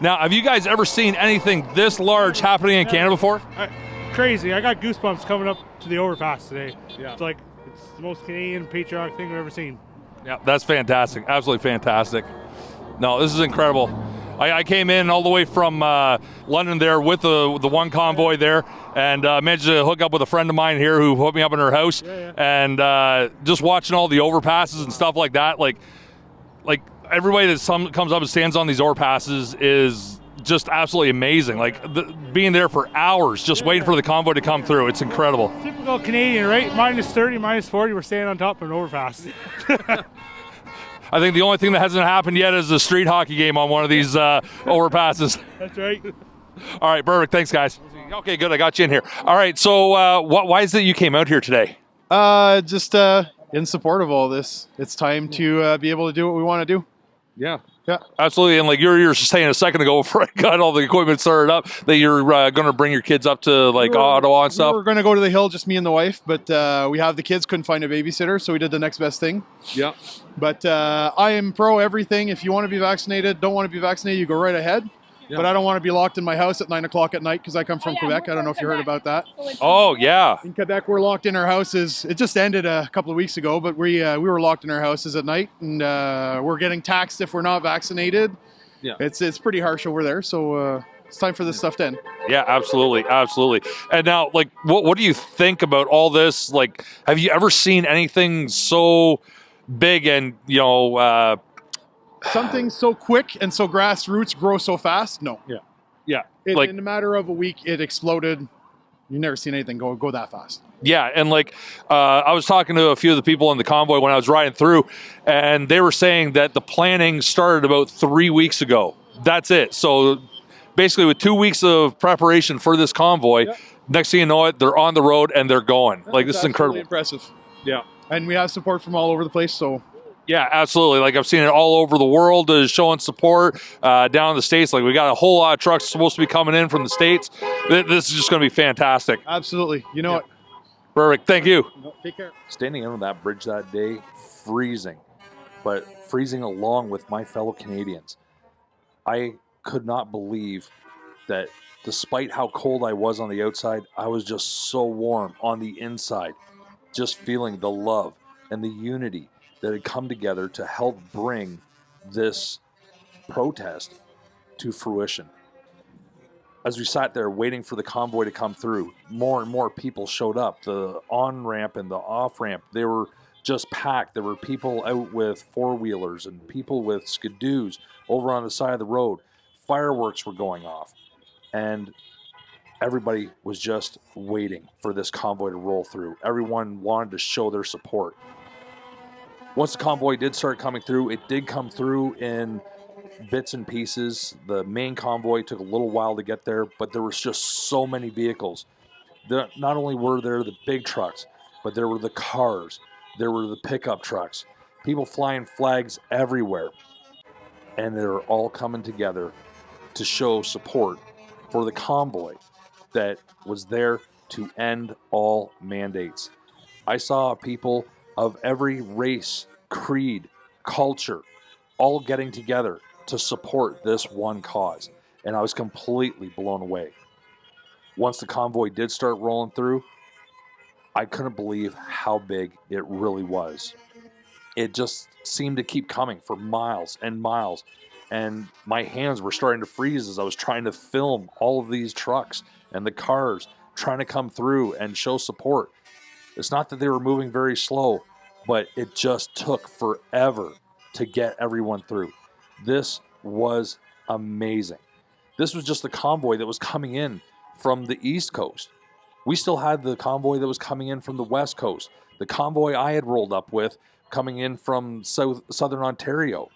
Now, have you guys ever seen anything this large happening in Canada before? Crazy. I got goosebumps coming up to the overpass today. Yeah. It's the most Canadian patriotic thing we've ever seen. Yeah, that's fantastic. Absolutely fantastic. No, this is incredible. I came in all the way from London there with the one convoy there, and managed to hook up with a friend of mine here who hooked me up in her house. And just watching all the overpasses and stuff like that, like everybody that comes up and stands on these overpasses is just absolutely amazing. Like being there for hours, just waiting for the convoy to come through. It's incredible. Typical Canadian, right? Minus 30, minus 40, we're standing on top of an overpass. I think the only thing that hasn't happened yet is a street hockey game on one of these overpasses. That's right. All right, perfect. Thanks, guys. Okay, good. I got you in here. All right, so why is it you came out here today? Just in support of all this. It's time to be able to do what we want to do. Yeah. Yeah. Absolutely. And like you were saying a second ago before I got all the equipment started up, that you're going to bring your kids up to Ottawa and stuff. We're going to go to the hill, just me and the wife, but we have the kids, couldn't find a babysitter, so we did the next best thing. Yeah. But I am pro everything. If you want to be vaccinated, don't want to be vaccinated, you go right ahead. Yeah. But I don't want to be locked in my house at 9 o'clock at night because I come from Quebec. I don't know if you heard about that. Oh, yeah. In Quebec, we're locked in our houses. It just ended a couple of weeks ago, but we were locked in our houses at night, and we're getting taxed if we're not vaccinated. Yeah. It's pretty harsh over there, so it's time for this stuff to end. Yeah, absolutely. Absolutely. And now, like, what do you think about all this? Like, have you ever seen anything so big and, something so quick and so grassroots grow so fast? No. Yeah. Yeah. In a matter of a week, it exploded. You've never seen anything go that fast. Yeah, and I was talking to a few of the people in the convoy when I was riding through, and they were saying that the planning started about 3 weeks ago. That's it. So basically with 2 weeks of preparation for this convoy, next thing you know it, they're on the road and they're going. This is incredible. Impressive. Yeah. And we have support from all over the place, so... Yeah, absolutely. Like I've seen it all over the world showing support down in the States. Like we got a whole lot of trucks supposed to be coming in from the States. This is just going to be fantastic. Absolutely. You know what? Perfect. Thank you. Take care. Standing under that bridge that day, freezing, but freezing along with my fellow Canadians. I could not believe that despite how cold I was on the outside, I was just so warm on the inside, just feeling the love and the unity that had come together to help bring this protest to fruition. As we sat there waiting for the convoy to come through, more and more people showed up. The on-ramp and the off-ramp, they were just packed. There were people out with four-wheelers and people with skidoos over on the side of the road. Fireworks were going off. And everybody was just waiting for this convoy to roll through. Everyone wanted to show their support. Once the convoy did start coming through, it did come through in bits and pieces. The main convoy took a little while to get there, but there was just so many vehicles. Not only were there the big trucks, but there were the cars, there were the pickup trucks, people flying flags everywhere. And they were all coming together to show support for the convoy that was there to end all mandates. I saw people of every race, creed, culture, all getting together to support this one cause. And I was completely blown away. Once the convoy did start rolling through, I couldn't believe how big it really was. it just seemed to keep coming for miles and miles. And my hands were starting to freeze as I was trying to film all of these trucks and the cars trying to come through and show support. It's not that they were moving very slow, but it just took forever to get everyone through. This was amazing. This was just the convoy that was coming in from the East Coast. We still had the convoy that was coming in from the West Coast. The convoy I had rolled up with coming in from Southern Ontario.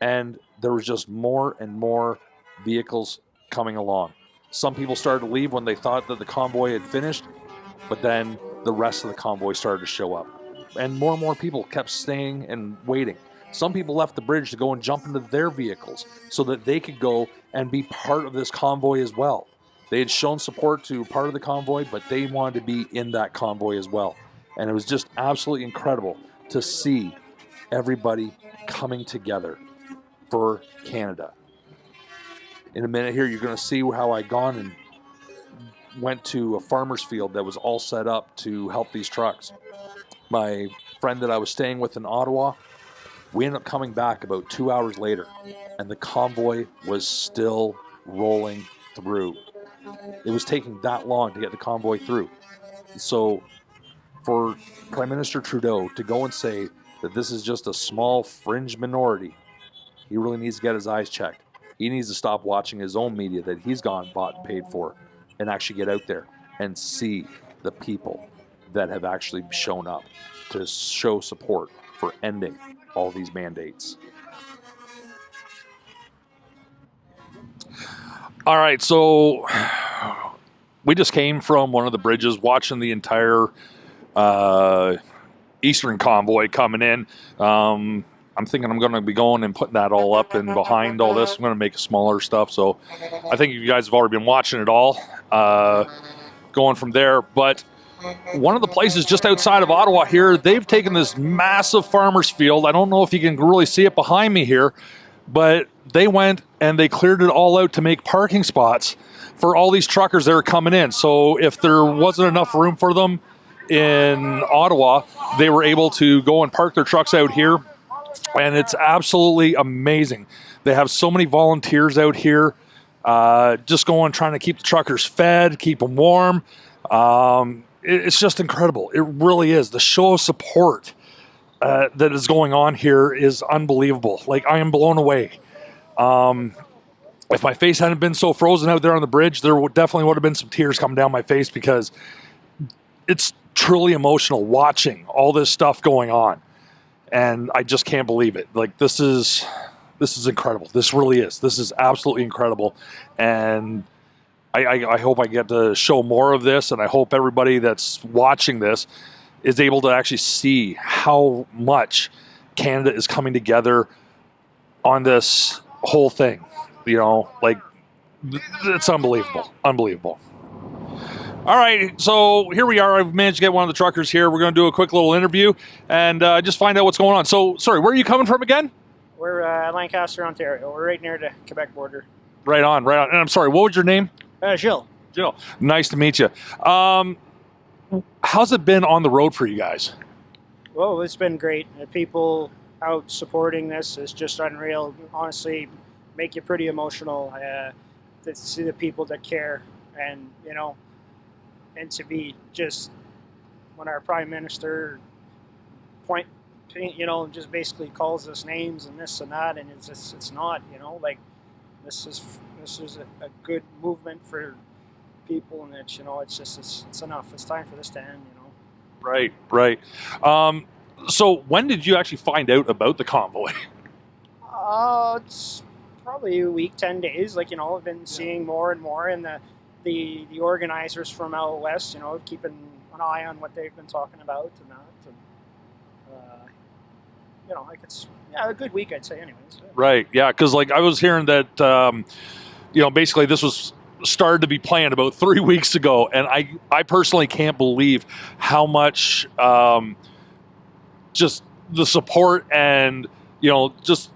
And there was just more and more vehicles coming along. Some people started to leave when they thought that the convoy had finished, but then the rest of the convoy started to show up. And more people kept staying and waiting. Some people left the bridge to go and jump into their vehicles so that they could go and be part of this convoy as well. They had shown support to part of the convoy, but they wanted to be in that convoy as well. And it was just absolutely incredible to see everybody coming together for Canada. In a minute here, you're going to see how I gone and went to a farmer's field that was all set up to help these trucks. My friend that I was staying with in Ottawa, we ended up coming back about 2 hours later, and the convoy was still rolling through. It was taking that long to get the convoy through. So for Prime Minister Trudeau to go and say that this is just a small fringe minority, he really needs to get his eyes checked. He needs to stop watching his own media that he's gone, bought, and paid for, and actually get out there and see the people that have actually shown up to show support for ending all these mandates. All right, so we just came from one of the bridges, watching the entire Eastern convoy coming in. I'm thinking I'm going to be going and putting that all up, and behind all this, I'm going to make smaller stuff. So I think you guys have already been watching it all, going from there. But one of the places just outside of Ottawa here, they've taken this massive farmer's field. I don't know if you can really see it behind me here, but they went and they cleared it all out to make parking spots for all these truckers that are coming in. So if there wasn't enough room for them in Ottawa, they were able to go and park their trucks out here. And it's absolutely amazing. They have so many volunteers out here, just going, trying to keep the truckers fed, keep them warm. It's just incredible. It really is. The show of support that is going on here is unbelievable. Like, I am blown away. If my face hadn't been so frozen out there on the bridge, there definitely would have been some tears coming down my face, because it's truly emotional watching all this stuff going on. And I just can't believe it. Like, this is incredible. This really is. This is absolutely incredible. And I hope I get to show more of this, and I hope everybody that's watching this is able to actually see how much Canada is coming together on this whole thing. You know, like, it's unbelievable. Unbelievable. All right, so here we are. I've managed to get one of the truckers here. We're going to do a quick little interview and just find out what's going on. So, sorry, where are you coming from again? We're Lancaster, Ontario. We're right near the Quebec border. Right on, right on. And I'm sorry, what was your name? Gilles. Gilles. Nice to meet you. How's it been on the road for you guys? Well, it's been great. The people out supporting this is just unreal. Honestly, make you pretty emotional to see the people that care, and, you know, and to be just, when our Prime Minister just basically calls us names and this and that, and it's not, you know, like, this is a good movement for people, and it's, you know, it's enough. It's time for this to end, you know. Right. So when did you actually find out about the convoy? It's probably a week, 10 days. Like, you know, I've been seeing more and more, and the organizers from out west, you know, keeping an eye on what they've been talking about and that. And, you know, like, it's a good week, I'd say, anyways. Right, yeah, because, like, I was hearing that, you know, basically this was started to be planned about 3 weeks ago, and I personally can't believe how much just the support and, you know, just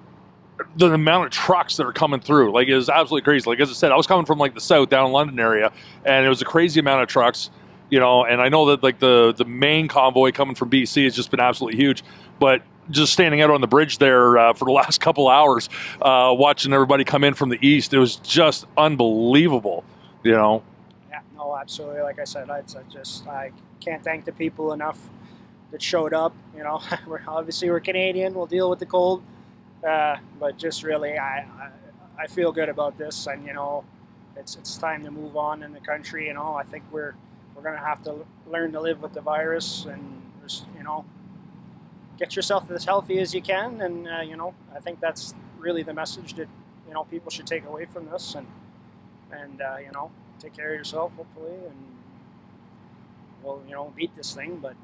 the amount of trucks that are coming through. Like, it was absolutely crazy. Like, as I said, I was coming from, like, the south, down in London area, and it was a crazy amount of trucks, you know, and I know that, like, the main convoy coming from BC has just been absolutely huge, but just standing out on the bridge there for the last couple hours, watching everybody come in from the east. It was just unbelievable, you know. Yeah, no, absolutely. Like I said, I can't thank the people enough that showed up. You know, we're Canadian. We'll deal with the cold, but just really, I feel good about this, and you know, it's time to move on in the country. You know, I think we're gonna have to learn to live with the virus, and just, you know, get yourself as healthy as you can, and you know, I think that's really the message that, you know, people should take away from this, and you know, take care of yourself, hopefully, and we'll, you know, beat this thing. But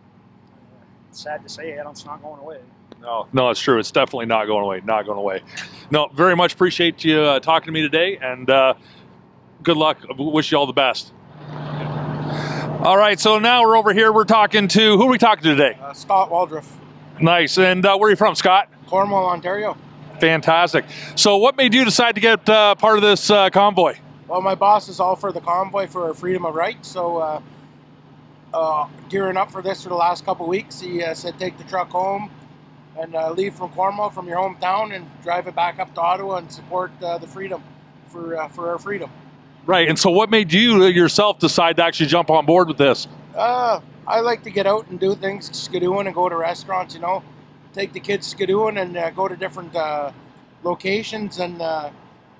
it's sad to say it's not going away. No, it's true. It's definitely not going away. Not going away. No, very much appreciate you talking to me today, and good luck. Wish you all the best. All right, so now we're over here. We're talking to, who are we talking to today? Scott Waldriff. Nice. And where are you from, Scott? Cornwall, Ontario. Fantastic. So what made you decide to get part of this convoy? Well, my boss is all for the convoy for freedom of right, so gearing up for this for the last couple of weeks, he said take the truck home and leave from Cornwall, from your hometown, and drive it back up to Ottawa and support the freedom, for our freedom. Right, and so what made you yourself decide to actually jump on board with this? I like to get out and do things, skidooing, and go to restaurants, you know. Take the kids skidooing and go to different locations, and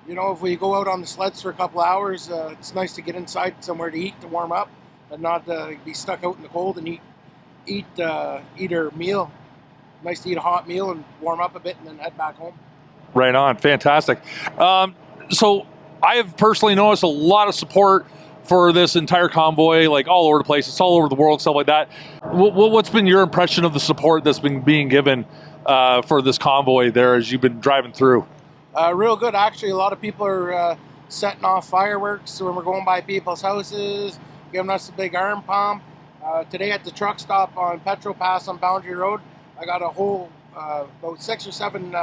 you know, if we go out on the sleds for a couple hours, it's nice to get inside somewhere to eat, to warm up, and not be stuck out in the cold and eat our meal. Nice to eat a hot meal and warm up a bit and then head back home. Right on, fantastic. So I have personally noticed a lot of support for this entire convoy, like all over the place. It's all over the world, stuff like that. What's been your impression of the support that's been being given for this convoy there as you've been driving through? Real good, actually. A lot of people are setting off fireworks when we're going by people's houses, giving us a big arm pump. Today at the truck stop on Petro Pass on Boundary Road, I got a whole, about 6 or 7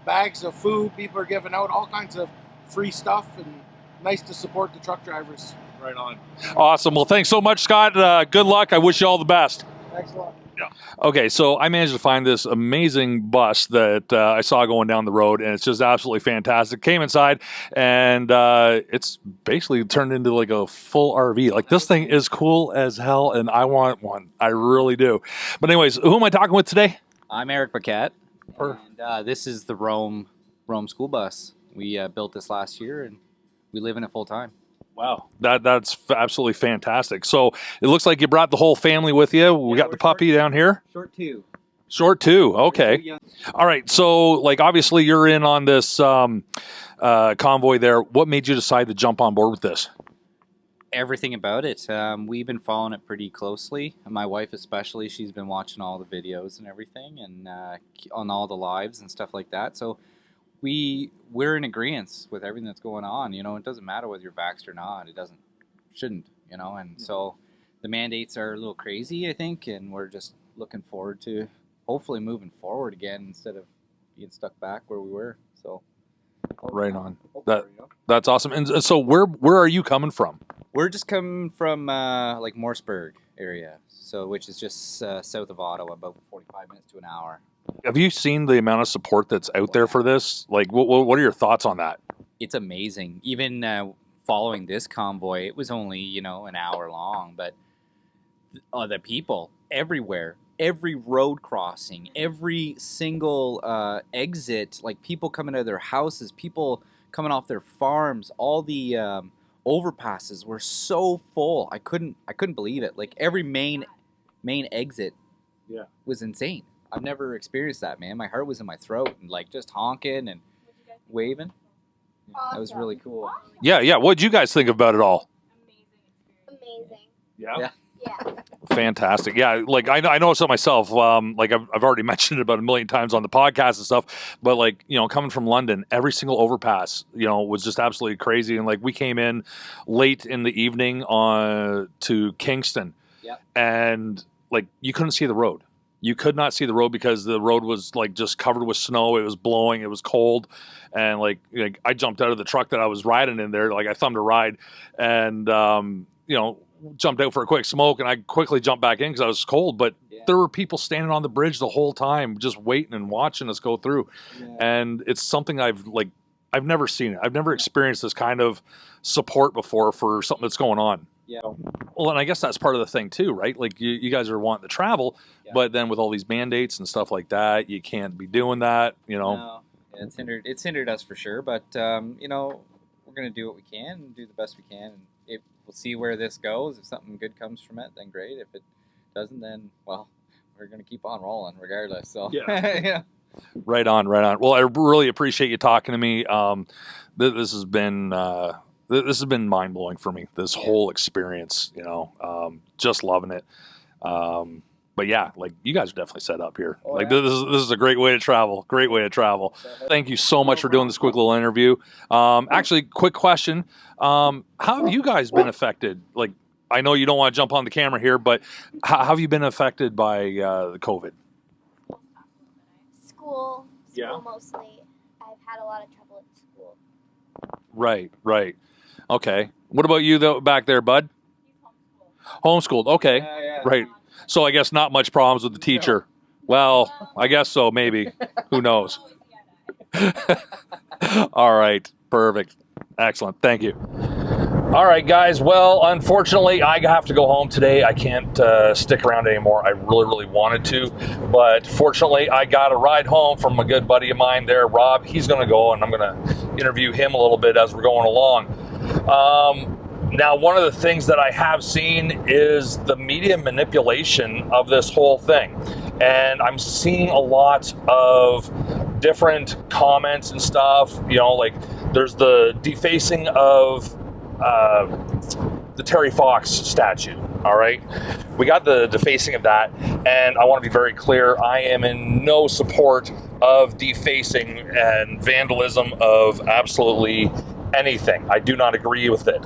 bags of food. People are giving out all kinds of free stuff, and nice to support the truck drivers. Right on. Awesome. Well, thanks so much, Scott. Good luck. I wish you all the best. Thanks a lot. Yeah. Okay, so I managed to find this amazing bus that I saw going down the road, and it's just absolutely fantastic. Came inside, and it's basically turned into like a full RV. Like, this thing is cool as hell, and I want one. I really do. But anyways, who am I talking with today? I'm Eric Paquette, and this is the Rome school bus. We built this last year, and we live in it full time. Wow, that's absolutely fantastic. So it looks like you brought the whole family with you. We got the puppy down here. Short two. Short two, okay. All right, so like obviously you're in on this convoy there. What made you decide to jump on board with this? Everything about it. We've been following it pretty closely. My wife especially, she's been watching all the videos and everything, and on all the lives and stuff like that. So we're in agreement with everything that's going on. You know, it doesn't matter whether you're vaxxed or not. It shouldn't, you know. And so the mandates are a little crazy, I think, and we're just looking forward to hopefully moving forward again instead of being stuck back where we were. So right on. That's awesome. And so where are you coming from? We're just coming from like Morseburg area, so which is just south of Ottawa, about 45 minutes to an hour. Have you seen the amount of support that's out there for this? Like, what are your thoughts on that? It's amazing. Even following this convoy, it was only, an hour long, but the people everywhere, every road crossing, every single exit, like people coming out of their houses, people coming off their farms, all the overpasses were so full. I couldn't believe it. Like every main exit was insane. I've never experienced that, man. My heart was in my throat and like just honking and waving. That was really cool. Yeah. What did you guys think about it all? Amazing. Yeah. Yeah. Fantastic. Yeah, like I noticed it myself. Like I've already mentioned it about 1 million times on the podcast and stuff. But like, coming from London, every single overpass, was just absolutely crazy. And like we came in late in the evening to Kingston, and like you couldn't see the road. You could not see the road because the road was like just covered with snow. It was blowing. It was cold, and like I jumped out of the truck that I was riding in there. Like I thumbed a ride, and jumped out for a quick smoke, and I quickly jumped back in because I was cold. But there were people standing on the bridge the whole time, just waiting and watching us go through. And it's something I've never seen it. I've never experienced this kind of support before for something that's going on. Yeah. Well, and I guess that's part of the thing too, right? Like you guys are wanting to travel, but then with all these mandates and stuff like that, you can't be doing that, you know. No. Yeah, it's hindered us for sure, but you know, we're gonna do what we can and do the best we can. And if we'll see where this goes. If something good comes from it, then great. If it doesn't, then well, we're gonna keep on rolling regardless. So yeah. Right on. Well, I really appreciate you talking to me. This has been mind blowing for me. This whole experience, you know, just loving it. But yeah, like you guys are definitely set up here. This is a great way to travel. Great way to travel. Thank you so much for doing this quick little interview. Actually, quick question: how have you guys been affected? Like, I know you don't want to jump on the camera here, but how have you been affected by the COVID? School mostly. I've had a lot of trouble at school. Right. Okay. What about you though, back there, bud? Homeschooled. Okay. Right. So I guess not much problems with the teacher. Well, I guess so, maybe. Who knows? All right. Perfect. Excellent. Thank you. All right, guys. Well, unfortunately, I have to go home today. I can't stick around anymore. I really, really wanted to. But fortunately, I got a ride home from a good buddy of mine there, Rob. He's going to go, and I'm going to interview him a little bit as we're going along. Now, one of the things that I have seen is the media manipulation of this whole thing. And I'm seeing a lot of different comments and stuff. You know, like there's the defacing of the Terry Fox statue. All right. We got the defacing of that. And I want to be very clear. I am in no support of defacing and vandalism of absolutely anything. I do not agree with it.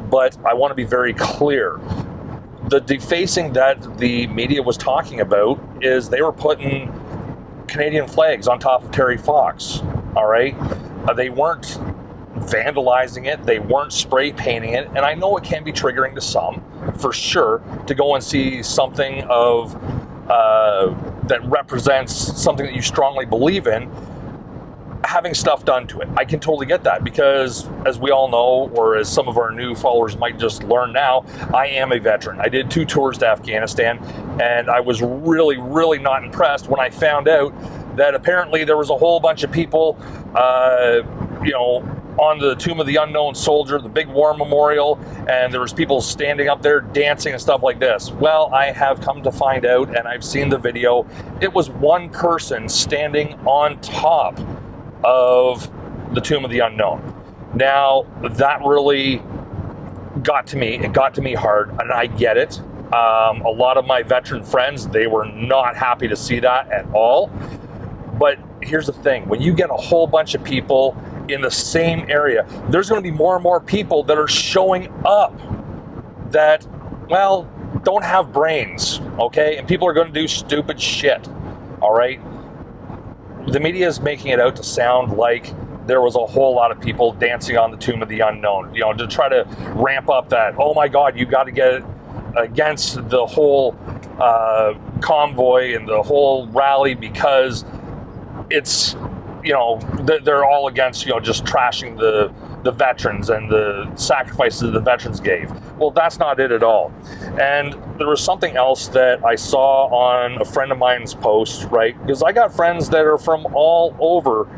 But I want to be very clear. The defacing that the media was talking about is they were putting Canadian flags on top of Terry Fox. All right. They weren't vandalizing it. They weren't spray painting it. And I know it can be triggering to some, for sure, to go and see something of that represents something that you strongly believe in, having stuff done to it. I can totally get that because, as we all know, or as some of our new followers might just learn now, I am a veteran. I did 2 tours to Afghanistan, and I was really, really not impressed when I found out that apparently there was a whole bunch of people, you know, on the Tomb of the Unknown Soldier, the big war memorial, and there was people standing up there dancing and stuff like this. Well, I have come to find out, and I've seen the video, it was one person standing on top of the Tomb of the Unknown. Now, that really got to me. It got to me hard, and I get it. A lot of my veteran friends, they were not happy to see that at all. But here's the thing. When you get a whole bunch of people in the same area, there's going to be more and more people that are showing up that, well, don't have brains, okay? And people are going to do stupid shit, all right? The media is making it out to sound like there was a whole lot of people dancing on the Tomb of the Unknown, you know, to try to ramp up that, oh my God, you got to get against the whole convoy and the whole rally because it's, you know, they're all against, you know, just trashing the veterans and the sacrifices the veterans gave. Well, that's not it at all. And there was something else that I saw on a friend of mine's post, right? Because I got friends that are from all over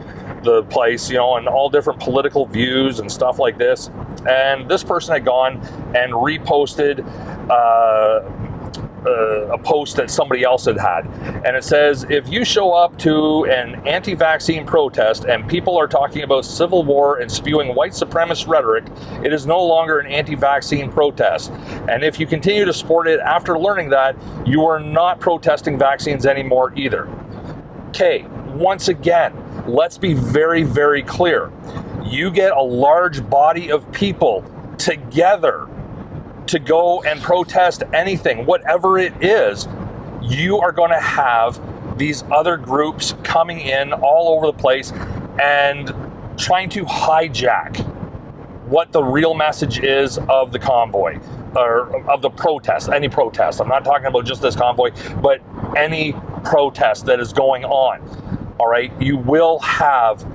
the place, you know, and all different political views and stuff like this. And this person had gone and reposted a post that somebody else had, and it says, if you show up to an anti-vaccine protest and people are talking about civil war and spewing white supremacist rhetoric, it is no longer an anti-vaccine protest. And if you continue to support it after learning that, you are not protesting vaccines anymore either. Okay, once again, let's be very, very clear. You get a large body of people together to go and protest anything, whatever it is, you are going to have these other groups coming in all over the place and trying to hijack what the real message is of the convoy. or of the protest, any protest. I'm not talking about just this convoy, but any protest that is going on, all right, you will have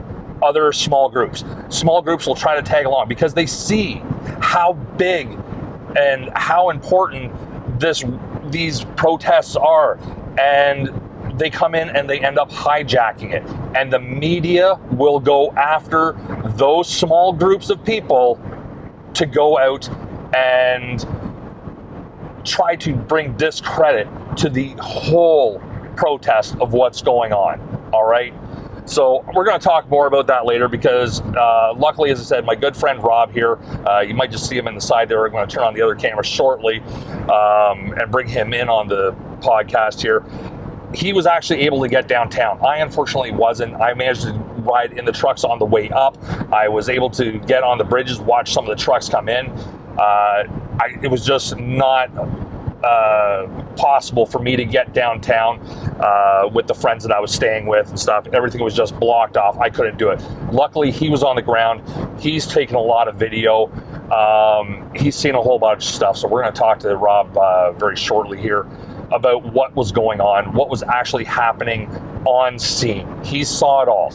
other small groups. Small groups will try to tag along because they see how big and how important these protests are, and they come in and they end up hijacking it. And the media will go after those small groups of people to go out and try to bring discredit to the whole protest of what's going on, all right? So we're going to talk more about that later because luckily, as I said, my good friend Rob here, you might just see him in the side there. We're going to turn on the other camera shortly and bring him in on the podcast here. He was actually able to get downtown. I unfortunately wasn't. I managed to ride in the trucks on the way up. I was able to get on the bridges, watch some of the trucks come in. It was just not possible for me to get downtown with the friends that I was staying with and stuff. Everything was just blocked off. I couldn't do it. Luckily, he was on the ground. He's taken a lot of video. He's seen a whole bunch of stuff. So we're going to talk to Rob very shortly here about what was going on, what was actually happening on scene. He saw it all.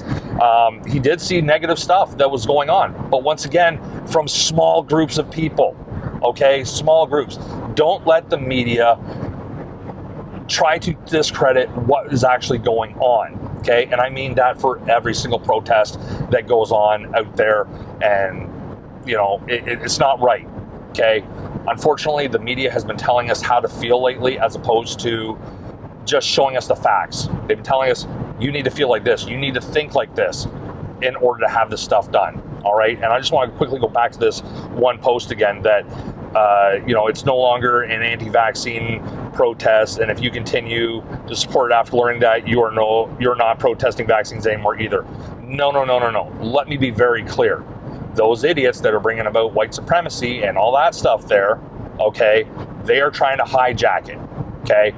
He did see negative stuff that was going on, but once again, from small groups of people, okay? Small groups. Don't let the media try to discredit what is actually going on, okay? And I mean that for every single protest that goes on out there, and, you know, it's not right, okay? Unfortunately, the media has been telling us how to feel lately as opposed to just showing us the facts. They've been telling us, you need to feel like this, you need to think like this in order to have this stuff done, all right? And I just want to quickly go back to this one post again that, you know, it's no longer an anti-vaccine protest, and if you continue to support it after learning that, you're not protesting vaccines anymore either. No. Let me be very clear. Those idiots that are bringing about white supremacy and all that stuff there, okay, they are trying to hijack it, okay?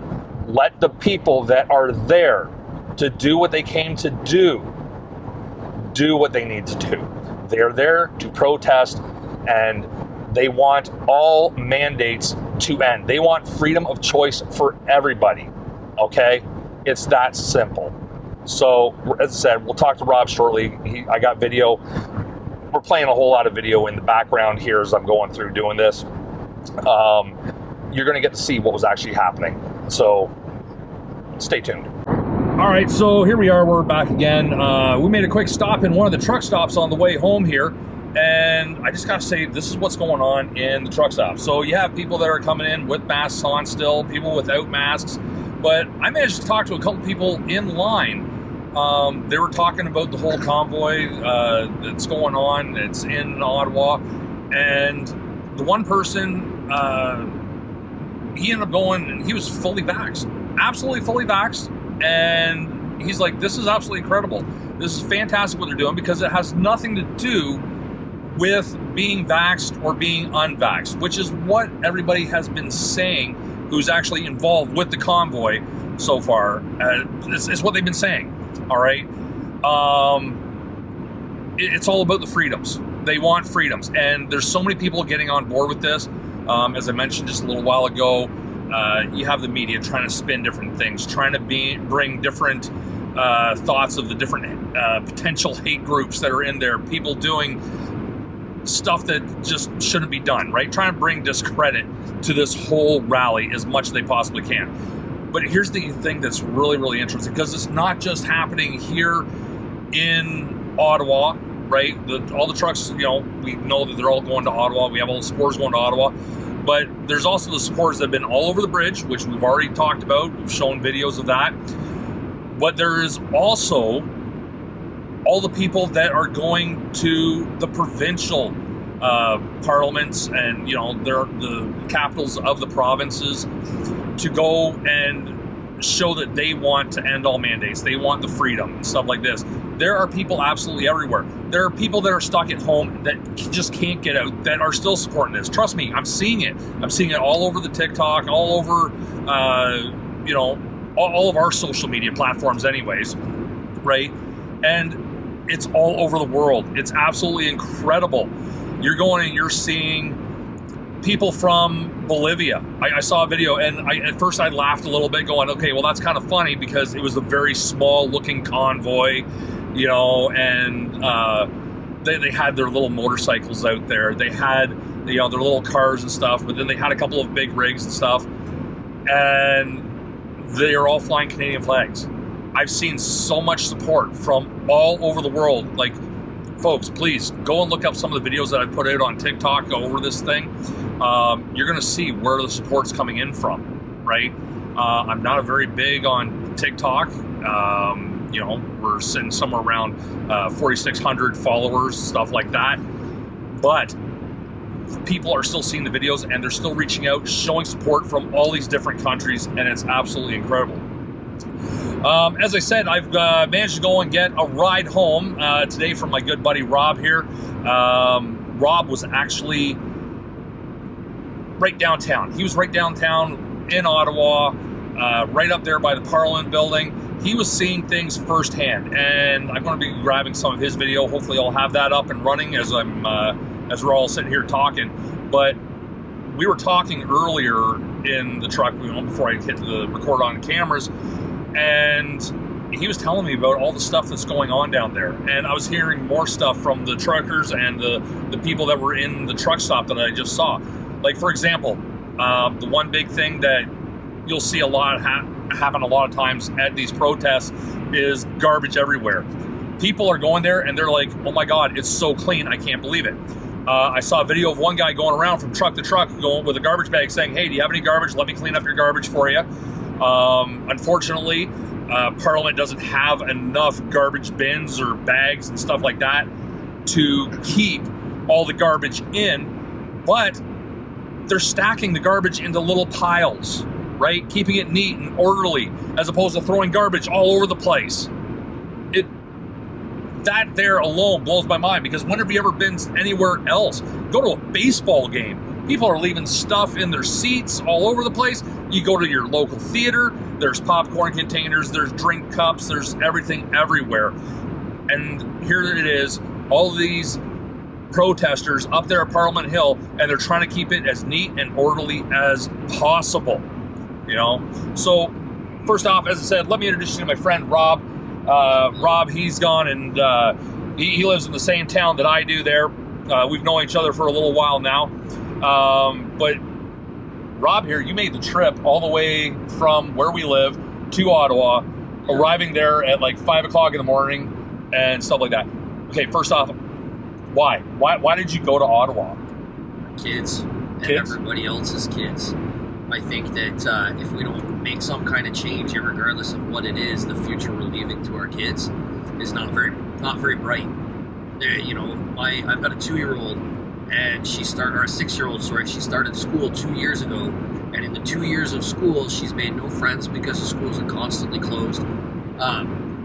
Let the people that are there to do what they came to do what they need to do. They're there to protest, and they want all mandates to end. They want freedom of choice for everybody, okay? It's that simple. So, as I said, we'll talk to Rob shortly. I got video. We're playing a whole lot of video in the background here as I'm going through doing this. You're going to get to see what was actually happening. So, stay tuned. All right, so here we are. We're back again. We made a quick stop in one of the truck stops on the way home here. And I just got to say, this is what's going on in the truck stop. So you have people that are coming in with masks on still, people without masks. But I managed to talk to a couple people in line. They were talking about the whole convoy that's going on. It's in Ottawa. And the one person, he ended up going, and he was fully vaxxed. Absolutely fully vaxxed. And he's like, this is absolutely incredible. This is fantastic what they're doing because it has nothing to do with being vaxxed or being unvaxxed, which is what everybody has been saying who's actually involved with the convoy so far. It's what they've been saying, all right? It's all about the freedoms. They want freedoms, and there's so many people getting on board with this. As I mentioned just a little while ago, you have the media trying to spin different things, trying to bring different thoughts of the different potential hate groups that are in there, people doing stuff that just shouldn't be done, right? Trying to bring discredit to this whole rally as much as they possibly can. But here's the thing that's really, really interesting, because it's not just happening here in Ottawa, right? All the trucks, you know, we know that they're all going to Ottawa. We have all the supporters going to Ottawa. But there's also the supporters that have been all over the bridge, which we've already talked about. We've shown videos of that. But there is also all the people that are going to the provincial parliaments and, you know, they're the capitals of the provinces to go and show that they want to end all mandates. They want the freedom and stuff like this. There are people absolutely everywhere. There are people that are stuck at home that just can't get out that are still supporting this. Trust me, I'm seeing it. I'm seeing it all over the TikTok, all over, you know, all of our social media platforms anyways, right? And it's all over the world. It's absolutely incredible. You're going and you're seeing people from Bolivia. I saw a video, and at first I laughed a little bit, going, okay, well, that's kind of funny because it was a very small-looking convoy, you know, and they had their little motorcycles out there. They had, you know, their little cars and stuff, but then they had a couple of big rigs and stuff, and they are all flying Canadian flags. I've seen so much support from all over the world. Like, folks, please go and look up some of the videos that I put out on TikTok over this thing. You're going to see where the support's coming in from, right? I'm not very big on TikTok. You know, we're sitting somewhere around 4,600 followers, stuff like that. But people are still seeing the videos, and they're still reaching out, showing support from all these different countries, and it's absolutely incredible. As I said, I've managed to go and get a ride home today from my good buddy Rob here. Rob was actually right downtown. He was right downtown in Ottawa, right up there by the Parliament building. He was seeing things firsthand, and I'm going to be grabbing some of his video. Hopefully I'll have that up and running as we're all sitting here talking. But we were talking earlier in the truck, you know, before I hit the record on cameras, and he was telling me about all the stuff that's going on down there. And I was hearing more stuff from the truckers and the people that were in the truck stop that I just saw. Like, for example, the one big thing that you'll see a lot happen a lot of times at these protests is garbage everywhere. People are going there and they're like, oh my God, it's so clean, I can't believe it. I saw a video of one guy going around from truck to truck, going with a garbage bag saying, hey, do you have any garbage? Let me clean up your garbage for you. Unfortunately, Parliament doesn't have enough garbage bins or bags and stuff like that to keep all the garbage in, but they're stacking the garbage into little piles, right? Keeping it neat and orderly, as opposed to throwing garbage all over the place. That there alone blows my mind, because when have you ever been anywhere else? Go to a baseball game. People are leaving stuff in their seats all over the place. You go to your local theater, there's popcorn containers, there's drink cups, there's everything everywhere. And here it is, all these protesters up there at Parliament Hill, and they're trying to keep it as neat and orderly as possible, you know? So, first off, as I said, let me introduce you to my friend Rob. Rob, he's gone, and he lives in the same town that I do there. We've known each other for a little while now. But Rob here, you made the trip all the way from where we live to Ottawa, arriving there at like 5 o'clock in the morning and stuff like that. Okay, first off, why? Why did you go to Ottawa? Kids and everybody else's kids. I think that if we don't make some kind of change, regardless of what it is, the future we're leaving to our kids is not very bright. You know, I've got a 2-year-old, and or a 6-year-old, sorry. She started school 2 years ago, and in the 2 years of school, she's made no friends because the schools are constantly closed.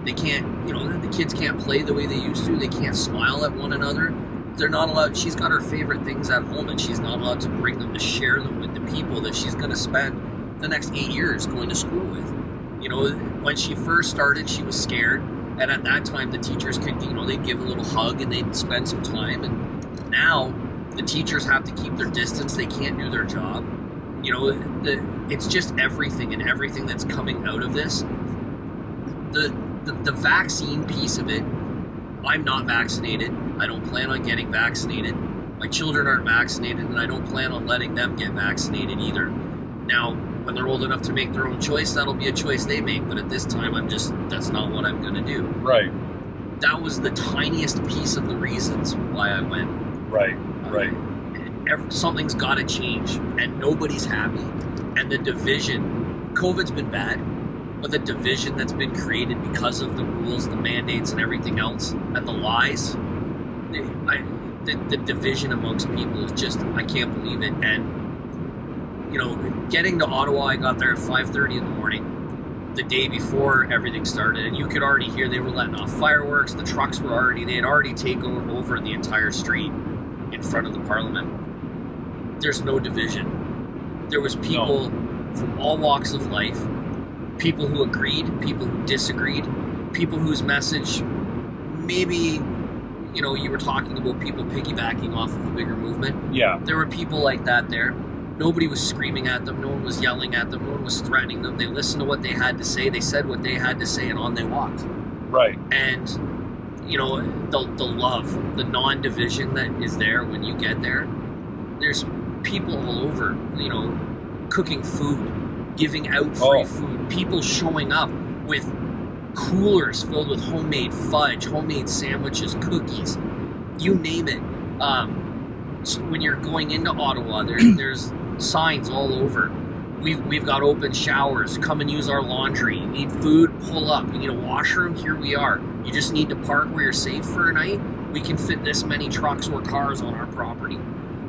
They can't, you know, the kids can't play the way they used to. They can't smile at one another. They're not allowed. She's got her favorite things at home, and she's not allowed to bring them to share them with the people that she's going to spend the next 8 years going to school with. You know, when she first started, she was scared, and at that time, the teachers could, you know, they'd give a little hug and they'd spend some time. And now, the teachers have to keep their distance. They can't do their job. You know, it's just everything, and everything that's coming out of this. The vaccine piece of it. I'm not vaccinated. I don't plan on getting vaccinated. My children aren't vaccinated, and I don't plan on letting them get vaccinated either. Now, when they're old enough to make their own choice, that'll be a choice they make. But at this time, that's not what I'm going to do. Right. That was the tiniest piece of the reasons why I went. Right. Something's got to change, and nobody's happy. And the division, COVID's been bad, but the division that's been created because of the rules, the mandates, and everything else, and the lies, the division amongst people is just, I can't believe it. And, you know, getting to Ottawa, I got there at 5:30 in the morning, the day before everything started, and you could already hear they were letting off fireworks. The trucks they had already taken over the entire street in front of the Parliament. There's no division. There was people from all walks of life, people who agreed, people who disagreed, people whose message maybe, you know, you were talking about people piggybacking off of a bigger movement. Yeah. There were people like that there. Nobody was screaming at them. No one was yelling at them. No one was threatening them. They listened to what they had to say. They said what they had to say, and on they walked. Right. And, you know, the love, the non-division that is there when you get there. There's people all over, you know, cooking food, giving out free food, people showing up with coolers filled with homemade fudge, homemade sandwiches, cookies, you name it. So when you're going into Ottawa, there's signs all over. We've got open showers. Come and use our laundry. You need food? Pull up. You need a washroom? Here we are. You just need to park where you're safe for a night. We can fit this many trucks or cars on our property.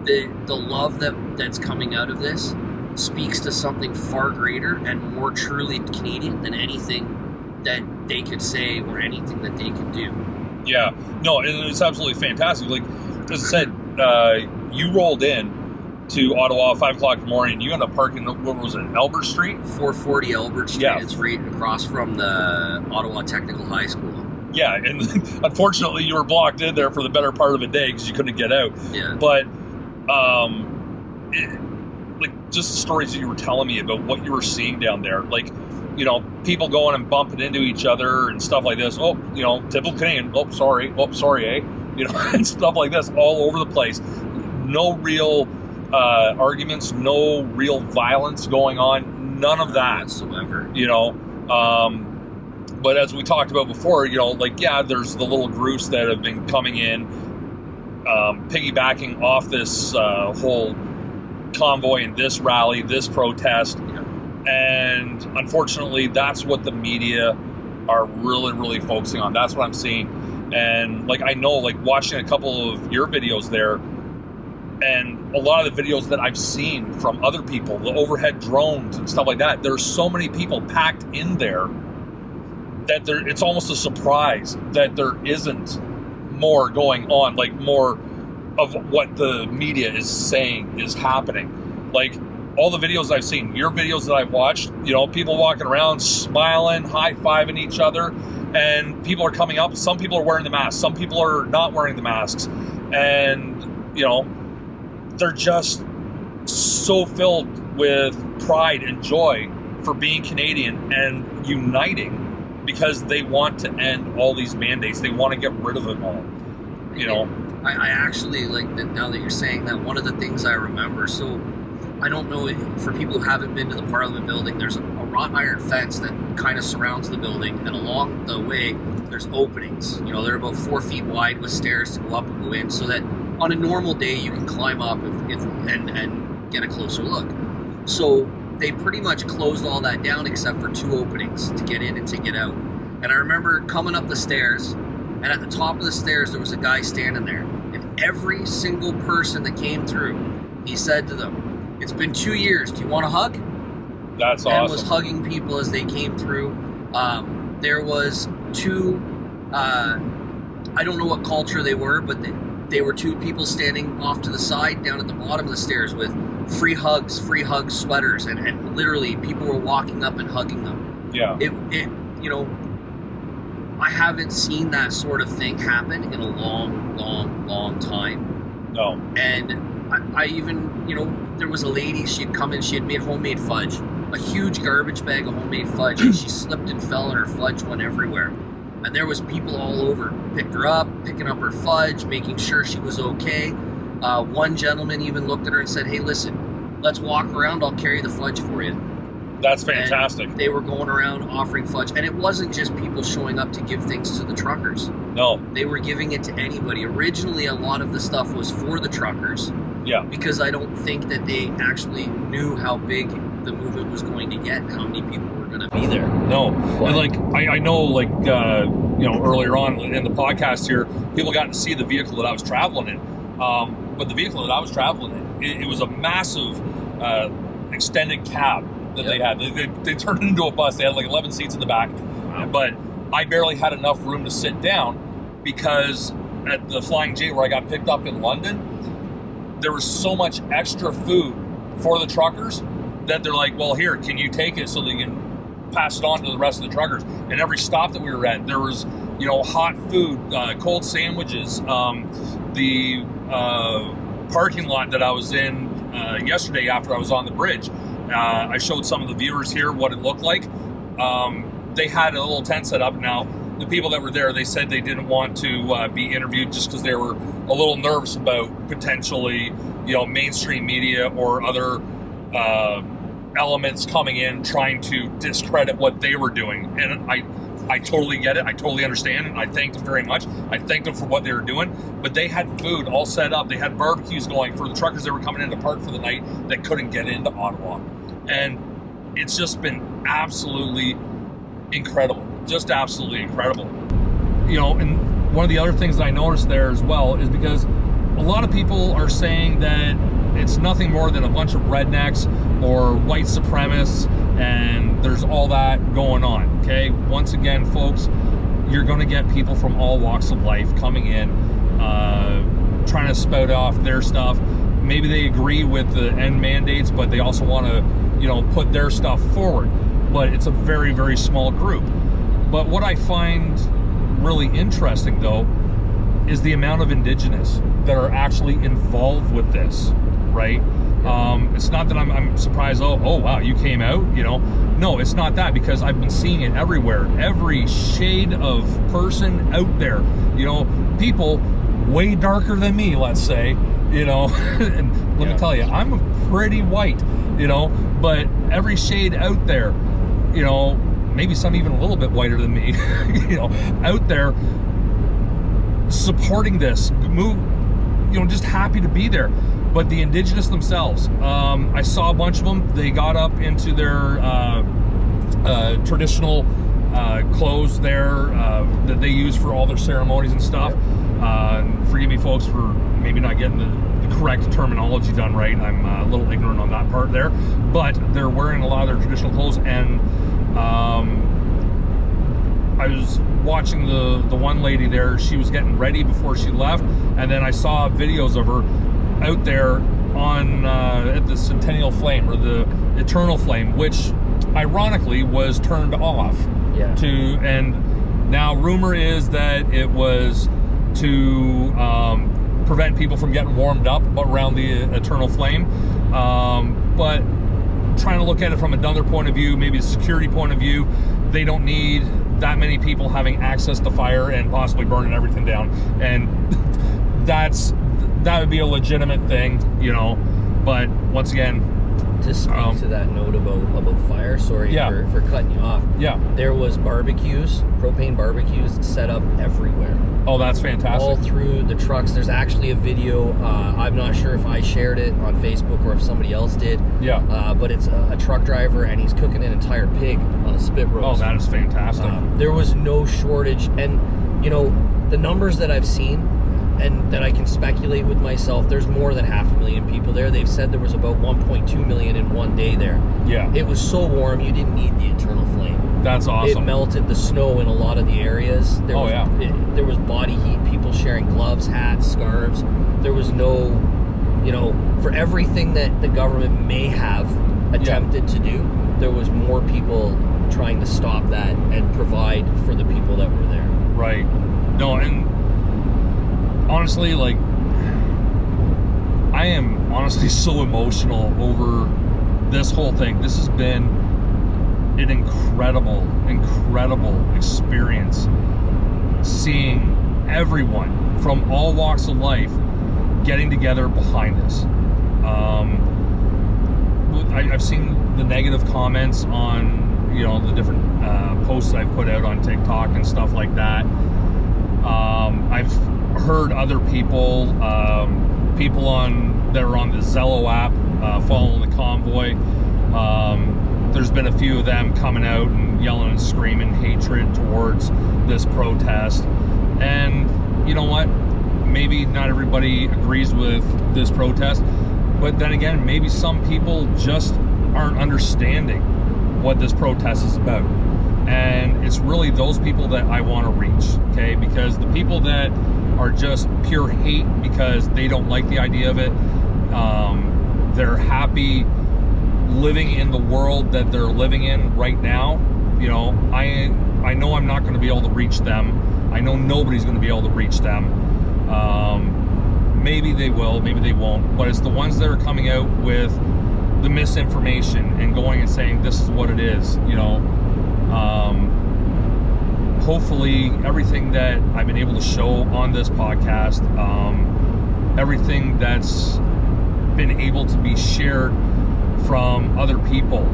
The love that's coming out of this speaks to something far greater and more truly Canadian than anything that they could say or anything that they could do. Yeah. No, it's absolutely fantastic. Like, as I said, you rolled in to Ottawa at 5 o'clock in the morning. You ended up parking, what was it, Albert Street? 440 Albert Street. Yeah. It's right across from the Ottawa Technical High School. Yeah, and unfortunately you were blocked in there for the better part of a day because you couldn't get out. Yeah. But, like, just the stories that you were telling me about what you were seeing down there, like, you know, people going and bumping into each other and stuff like this. Oh, you know, typical Canadian. Oh, sorry, eh? You know, and stuff like this all over the place. No real arguments, no real violence going on, none of that whatsoever. You know, but as we talked about before, you know, like, yeah, there's the little groups that have been coming in, piggybacking off this whole convoy and this rally, this protest. Yeah. And unfortunately, that's what the media are really, really focusing on. That's what I'm seeing. And like, I know, like, watching a couple of your videos there, and a lot of the videos that I've seen from other people, the overhead drones and stuff like that, there's so many people packed in there that it's almost a surprise that there isn't more going on, like more of what the media is saying is happening. Like, all the videos I've seen, your videos that I've watched, you know, people walking around smiling, high-fiving each other, and people are coming up. Some people are wearing the masks. Some people are not wearing the masks. And, you know, they're just so filled with pride and joy for being Canadian and uniting because they want to end all these mandates. They want to get rid of them all, you know. I actually, like, now that you're saying that, one of the things I remember, so I don't know, for people who haven't been to the Parliament building, there's a wrought iron fence that kind of surrounds the building, and along the way there's openings. You know, they're about 4 feet wide with stairs to go up and go in, so that on a normal day you can climb up and get a closer look. So they pretty much closed all that down except for 2 openings to get in and to get out. And I remember coming up the stairs, and at the top of the stairs there was a guy standing there, and every single person that came through, he said to them, "It's been 2 years. Do you want a hug?" That's awesome. And was hugging people as they came through. There was 2, I don't know what culture they were, but they were 2 people standing off to the side down at the bottom of the stairs with free hug sweaters, and literally people were walking up and hugging them. Yeah. It you know, I haven't seen that sort of thing happen in a long time. No. And I even, you know, there was a lady, she had come in, she had made homemade fudge, a huge garbage bag of homemade fudge, and she slipped and fell and her fudge went everywhere. And there was people all over, picked her up, picking up her fudge, making sure she was okay. One gentleman even looked at her and said, "Hey, listen, let's walk around, I'll carry the fudge for you." That's fantastic. And they were going around offering fudge, and it wasn't just people showing up to give things to the truckers. No. They were giving it to anybody. Originally, a lot of the stuff was for the truckers. Yeah. Because I don't think that they actually knew how big the movement was going to get and how many people were going to be there. No. And like, I know, like, you know, earlier on in the podcast here, people got to see the vehicle that I was traveling in. But the vehicle that I was traveling in, it was a massive extended cab that they had. They turned it into a bus. They had like 11 seats in the back. But I barely had enough room to sit down because at the Flying J where I got picked up in London, there was so much extra food for the truckers that they're like, well, here, can you take it so they can pass it on to the rest of the truckers? And every stop that we were at, there was hot food, cold sandwiches. The parking lot that I was in yesterday after I was on the bridge, I showed some of the viewers here what it looked like. They had a little tent set up. Now, the people that were there, they said they didn't want to be interviewed just because they were a little nervous about potentially, mainstream media or other elements coming in trying to discredit what they were doing. And I totally get it. I totally understand, and I thank them very much. I thank them for what they were doing. But they had food all set up. They had barbecues going for the truckers that were coming into park for the night that couldn't get into Ottawa. And it's just been absolutely incredible. Just absolutely incredible. And one of the other things that I noticed there as well is because a lot of people are saying that it's nothing more than a bunch of rednecks or white supremacists, and there's all that going on, okay? Once again, folks, you're going to get people from all walks of life coming in, trying to spout off their stuff. Maybe they agree with the end mandates, but they also want to, put their stuff forward. But it's a very, very small group. But what I find really interesting, though, is the amount of Indigenous that are actually involved with this, right? It's not that I'm surprised, oh wow, you came out, No, it's not that, because I've been seeing it everywhere. Every shade of person out there, people way darker than me, let's say, and let me tell you, I'm pretty white, but every shade out there, maybe some even a little bit whiter than me, out there supporting this move, just happy to be there. But the Indigenous themselves, I saw a bunch of them. They got up into their traditional clothes there that they use for all their ceremonies and stuff. Forgive me, folks, for maybe not getting the correct terminology done right. I'm a little ignorant on that part there. But they're wearing a lot of their traditional clothes, and I was watching the one lady there. She was getting ready before she left, and then I saw videos of her out there on at the Centennial Flame, or the Eternal Flame, which ironically was turned off. Yeah. And now rumor is that it was to prevent people from getting warmed up around the Eternal Flame. But trying to look at it from another point of view, maybe a security point of view, they don't need that many people having access to fire and possibly burning everything down. And that would be a legitimate thing, but once again, to speak to that note about fire, sorry for cutting you off. Yeah. There was propane barbecues set up everywhere. Oh, that's fantastic. All through the trucks. There's actually a video, I'm not sure if I shared it on Facebook or if somebody else did. Yeah. But it's a truck driver, and he's cooking an entire pig on a spit roast. Oh, that is fantastic. There was no shortage, and the numbers that I've seen, and that I can speculate with myself, there's more than 500,000 people there. They've said there was about 1.2 million in one day there. Yeah. It was so warm, you didn't need the Eternal Flame. That's awesome. It melted the snow in a lot of the areas. There was body heat, people sharing gloves, hats, scarves. There was no, for everything that the government may have attempted to do, there was more people trying to stop that and provide for the people that were there. Right. No, and honestly, I am honestly so emotional over this whole thing. This has been an incredible experience, seeing everyone from all walks of life getting together behind this. I've seen the negative comments on the different posts I've put out on TikTok and stuff like that. I've heard other people that are on the Zello app following the convoy. There's been a few of them coming out and yelling and screaming hatred towards this protest. And you know what? Maybe not everybody agrees with this protest, but then again, maybe some people just aren't understanding what this protest is about. And it's really those people that I want to reach, okay? Because the people that are just pure hate because they don't like the idea of it, they're happy living in the world that they're living in right now. I know I'm not going to be able to reach them. I know nobody's going to be able to reach them. Maybe they will, maybe they won't, but it's the ones that are coming out with the misinformation and going and saying this is what it is, you know. Hopefully everything that I've been able to show on this podcast, everything that's been able to be shared from other people,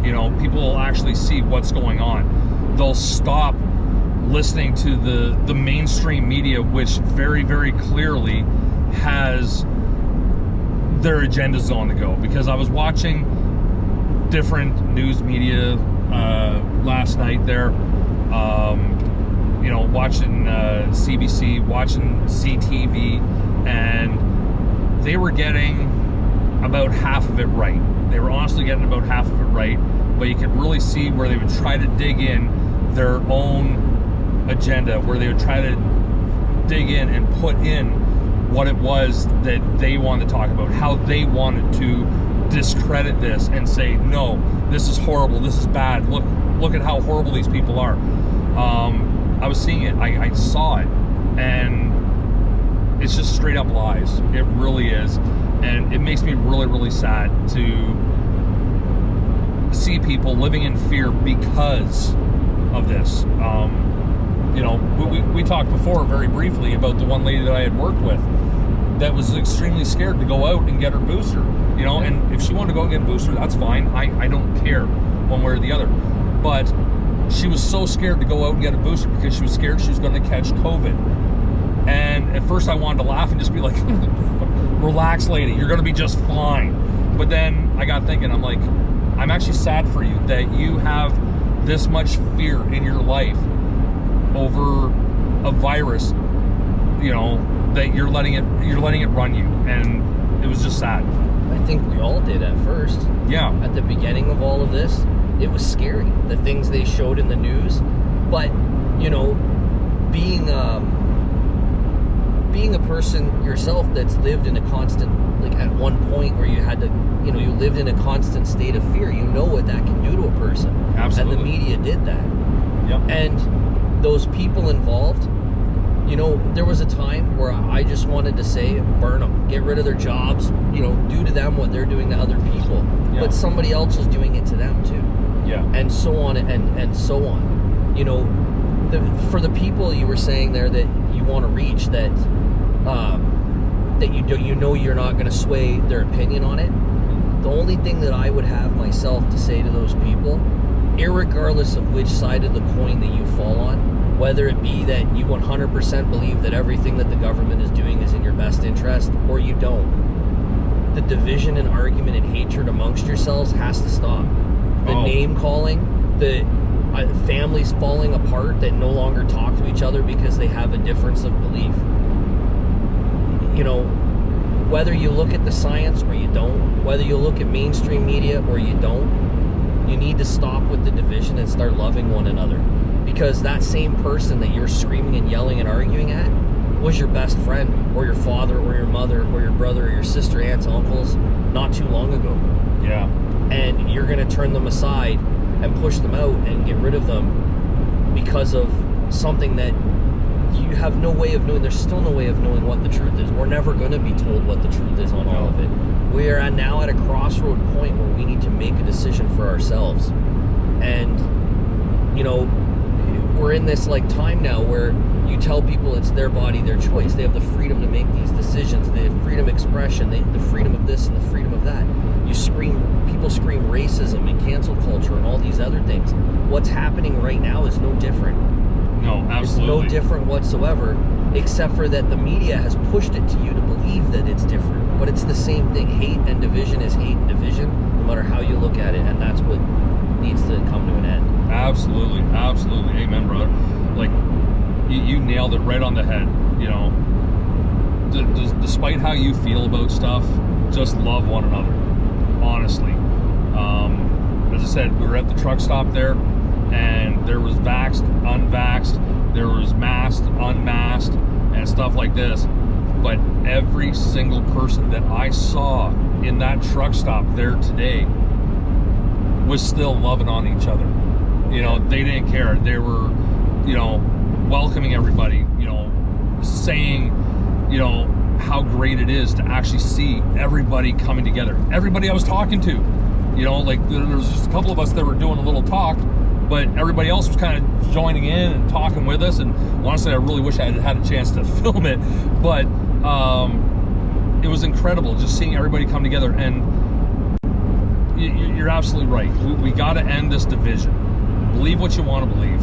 you know, people will actually see what's going on. They'll stop listening to the mainstream media, which very, very clearly has their agendas on the go. Because I was watching different news media last night there, you know, watching CBC, watching CTV, and they were getting about half of it right. They were honestly getting about half of it right, but you could really see where they would try to dig in their own agenda, where they would try to dig in and put in what it was that they wanted to talk about, how they wanted to discredit this and say, no, this is horrible, this is bad, look at how horrible these people are. I was seeing it, I saw it, and it's just straight up lies. It really is. And it makes me really, really sad to see people living in fear because of this. You know, we talked before very briefly about the one lady that I had worked with that was extremely scared to go out and get her booster. You know, and if she wanted to go and get a booster, that's fine. I don't care one way or the other. But she was so scared to go out and get a booster because she was scared she was going to catch COVID. And at first I wanted to laugh and just be like, relax, lady, you're going to be just fine. But then I got thinking, I'm like, I'm actually sad for you that you have this much fear in your life over a virus, you know, that you're letting it run you. And it was just sad. I think we all did at first. Yeah. At the beginning of all of this, it was scary, the things they showed in the news. But, you know, being a person yourself that's lived in a constant, like at one point where you had to, you know, you lived in a constant state of fear, you know what that can do to a person. Absolutely. And the media did that. Yep. And those people involved, you know, there was a time where I just wanted to say, burn them, get rid of their jobs, you know, do to them what they're doing to other people. Yeah. But somebody else is doing it to them too. Yeah. And so on and so on. You know, for the people you were saying there that you want to reach, that that you know you're not going to sway their opinion on it. The only thing that I would have myself to say to those people, irregardless of which side of the coin that you fall on, whether it be that you 100% believe that everything that the government is doing is in your best interest, or you don't, the division and argument and hatred amongst yourselves has to stop. The name calling, the families falling apart that no longer talk to each other because they have a difference of belief. You know, whether you look at the science or you don't, whether you look at mainstream media or you don't, you need to stop with the division and start loving one another. Because that same person that you're screaming and yelling and arguing at was your best friend, or your father, or your mother, or your brother, or your sister, aunts, uncles, not too long ago. Yeah. And you're going to turn them aside and push them out and get rid of them because of something that you have no way of knowing. There's still no way of knowing what the truth is. We're never going to be told what the truth is on all of it. We are now at a crossroad point where we need to make a decision for ourselves. And, you know, we're in this like time now where you tell people it's their body, their choice. They have the freedom to make these decisions. They have freedom of expression, the freedom of this and the freedom of that. People scream racism and cancel culture and all these other things. What's happening right now is no different. No, absolutely. It's no different whatsoever, except for that the media has pushed it to you to believe that it's different. But it's the same thing. Hate and division is hate and division, no matter how you look at it, and that's what needs to come to an end. Absolutely, absolutely. Amen, brother. Like, you nailed it right on the head. You know, despite how you feel about stuff, just love one another. Honestly. As I said, we were at the truck stop there, and there was vaxxed, unvaxxed, there was masked, unmasked, and stuff like this. But every single person that I saw in that truck stop there today was still loving on each other. You know, they didn't care. They were, you know, welcoming everybody, saying, how great it is to actually see everybody coming together. Everybody I was talking to, like there was just a couple of us that were doing a little talk, but everybody else was kind of joining in and talking with us. And honestly, I really wish I had a chance to film it, but it was incredible just seeing everybody come together. And you're absolutely right. We got to end this division. Believe what you want to believe.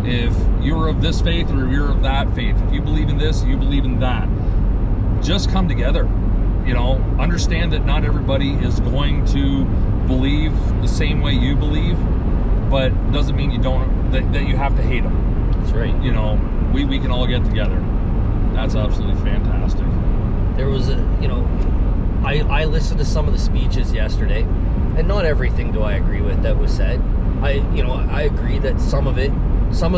If you're of this faith or you're of that faith, if you believe in this, you believe in that, just come together. Understand that not everybody is going to believe the same way you believe, but doesn't mean that you have to hate them. That's right. We can all get together. That's absolutely fantastic. There was I listened to some of the speeches yesterday, and not everything do I agree with that was said. I agree that some of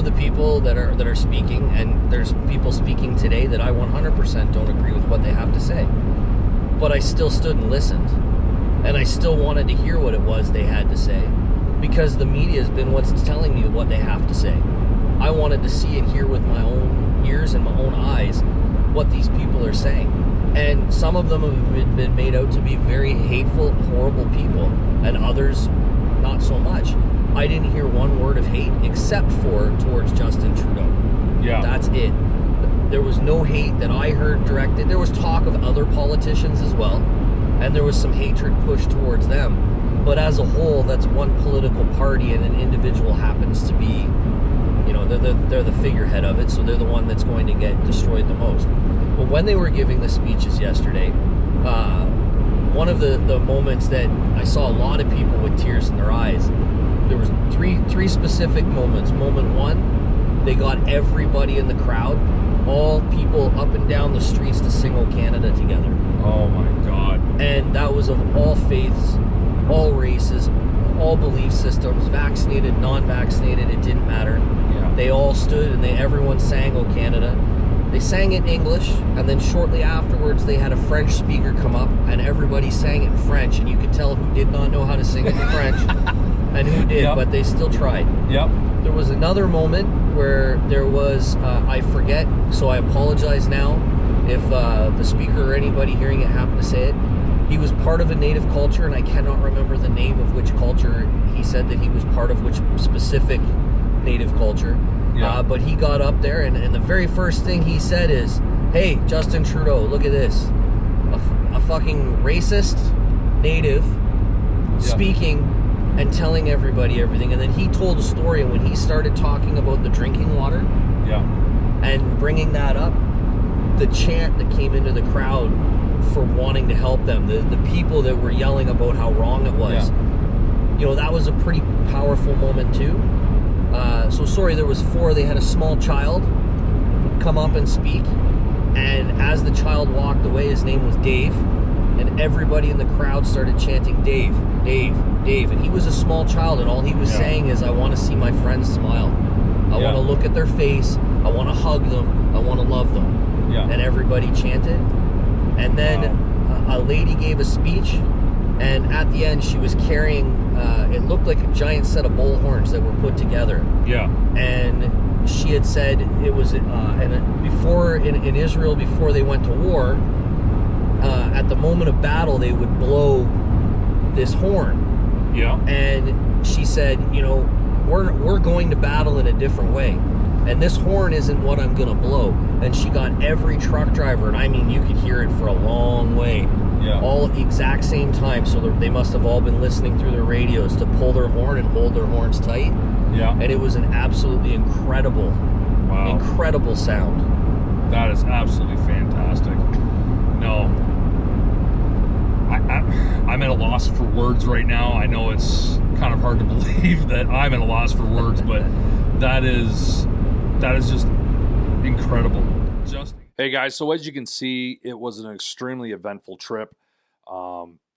the people that are speaking, and there's people speaking today that I 100% don't agree with what they have to say. But I still stood and listened, and I still wanted to hear what it was they had to say, because the media has been what's telling me what they have to say. I wanted to see and hear with my own ears and my own eyes what these people are saying. And some of them have been made out to be very hateful, horrible people, and others not so much. I didn't hear one word of hate except for towards Justin Trudeau. Yeah. That's it. There was no hate that I heard directed. There was talk of other politicians as well, and there was some hatred pushed towards them. But as a whole, that's one political party, and an individual happens to be, they're the figurehead of it, so they're the one that's going to get destroyed the most. But when they were giving the speeches yesterday, one of the moments that I saw a lot of people with tears in their eyes, there was three specific moments. Moment one, they got everybody in the crowd, all people up and down the streets, to sing "O Canada" together. Oh my God. And that was of all faiths, all races, all belief systems, vaccinated, non-vaccinated, it didn't matter. Yeah. They all stood and everyone sang "O Canada." They sang it in English, and then shortly afterwards they had a French speaker come up, and everybody sang it in French, and you could tell who did not know how to sing it in French and who did, Yep. but they still tried. Yep. There was another moment where there was, I forget, so I apologize now if the speaker or anybody hearing it happened to say it. He was part of a native culture, and I cannot remember the name of which culture he said that he was part of, which specific native culture. Yeah. But he got up there, and the very first thing he said is, "Hey, Justin Trudeau, look at this. A fucking racist native speaking and telling everybody everything." And then he told a story, and when he started talking about the drinking water and bringing that up, the chant that came into the crowd for wanting to help them, the people that were yelling about how wrong it was, that was a pretty powerful moment too. There was four. They had a small child come up and speak, and as the child walked away, his name was Dave, and everybody in the crowd started chanting "Dave, Dave, Dave," and he was a small child, and all he was saying is, "I want to see my friends smile. I want to look at their face. I want to hug them. I want to love them." Yeah. And everybody chanted, and then a lady gave a speech, and at the end she was carrying it looked like a giant set of bull horns that were put together. Yeah. And she had said it was before in Israel, before they went to war, at the moment of battle they would blow this horn. Yeah. And she said, we're going to battle in a different way, and this horn isn't what I'm gonna blow. And she got every truck driver, and I mean you could hear it for a long way, all at the exact same time, so they must have all been listening through their radios to pull their horn and hold their horns tight. And it was an absolutely incredible sound. That is absolutely fantastic. No, I'm at a loss for words right now. I know it's kind of hard to believe that I'm at a loss for words, but that is just incredible. Hey guys, so as you can see, it was an extremely eventful trip.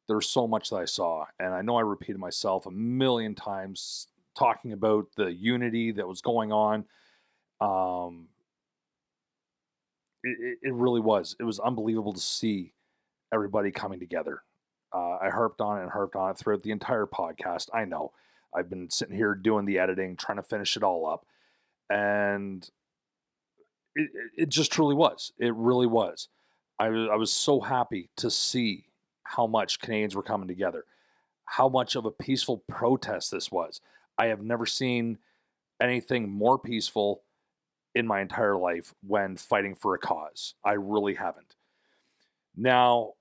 There's so much that I saw, and I know I repeated myself a million times talking about the unity that was going on. It really was. It was unbelievable to see everybody coming together. I harped on it throughout the entire podcast. I know. I've been sitting here doing the editing, trying to finish it all up. And it just truly was. It really was. I was so happy to see how much Canadians were coming together, how much of a peaceful protest this was. I have never seen anything more peaceful in my entire life when fighting for a cause. I really haven't. Now,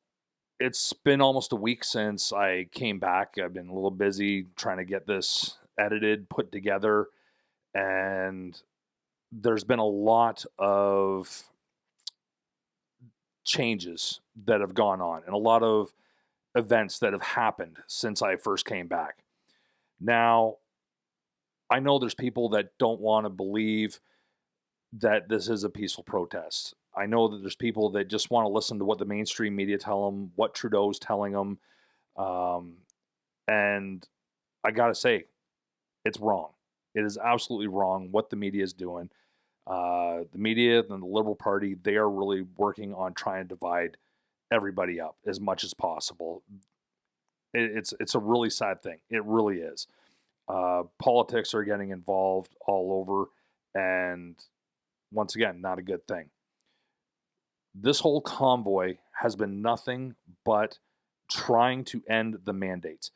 it's been almost a week since I came back. I've been a little busy trying to get this edited, put together, and there's been a lot of changes that have gone on and a lot of events that have happened since I first came back. Now, I know there's people that don't want to believe that this is a peaceful protest. I know that there's people that just want to listen to what the mainstream media tell them, what Trudeau's telling them. And I got to say, it's wrong. It is absolutely wrong what the media is doing. The media and the Liberal Party, they are really working on trying to divide everybody up as much as possible. It's a really sad thing. It really is. Politics are getting involved all over, and once again, not a good thing. This whole convoy has been nothing but trying to end the mandates,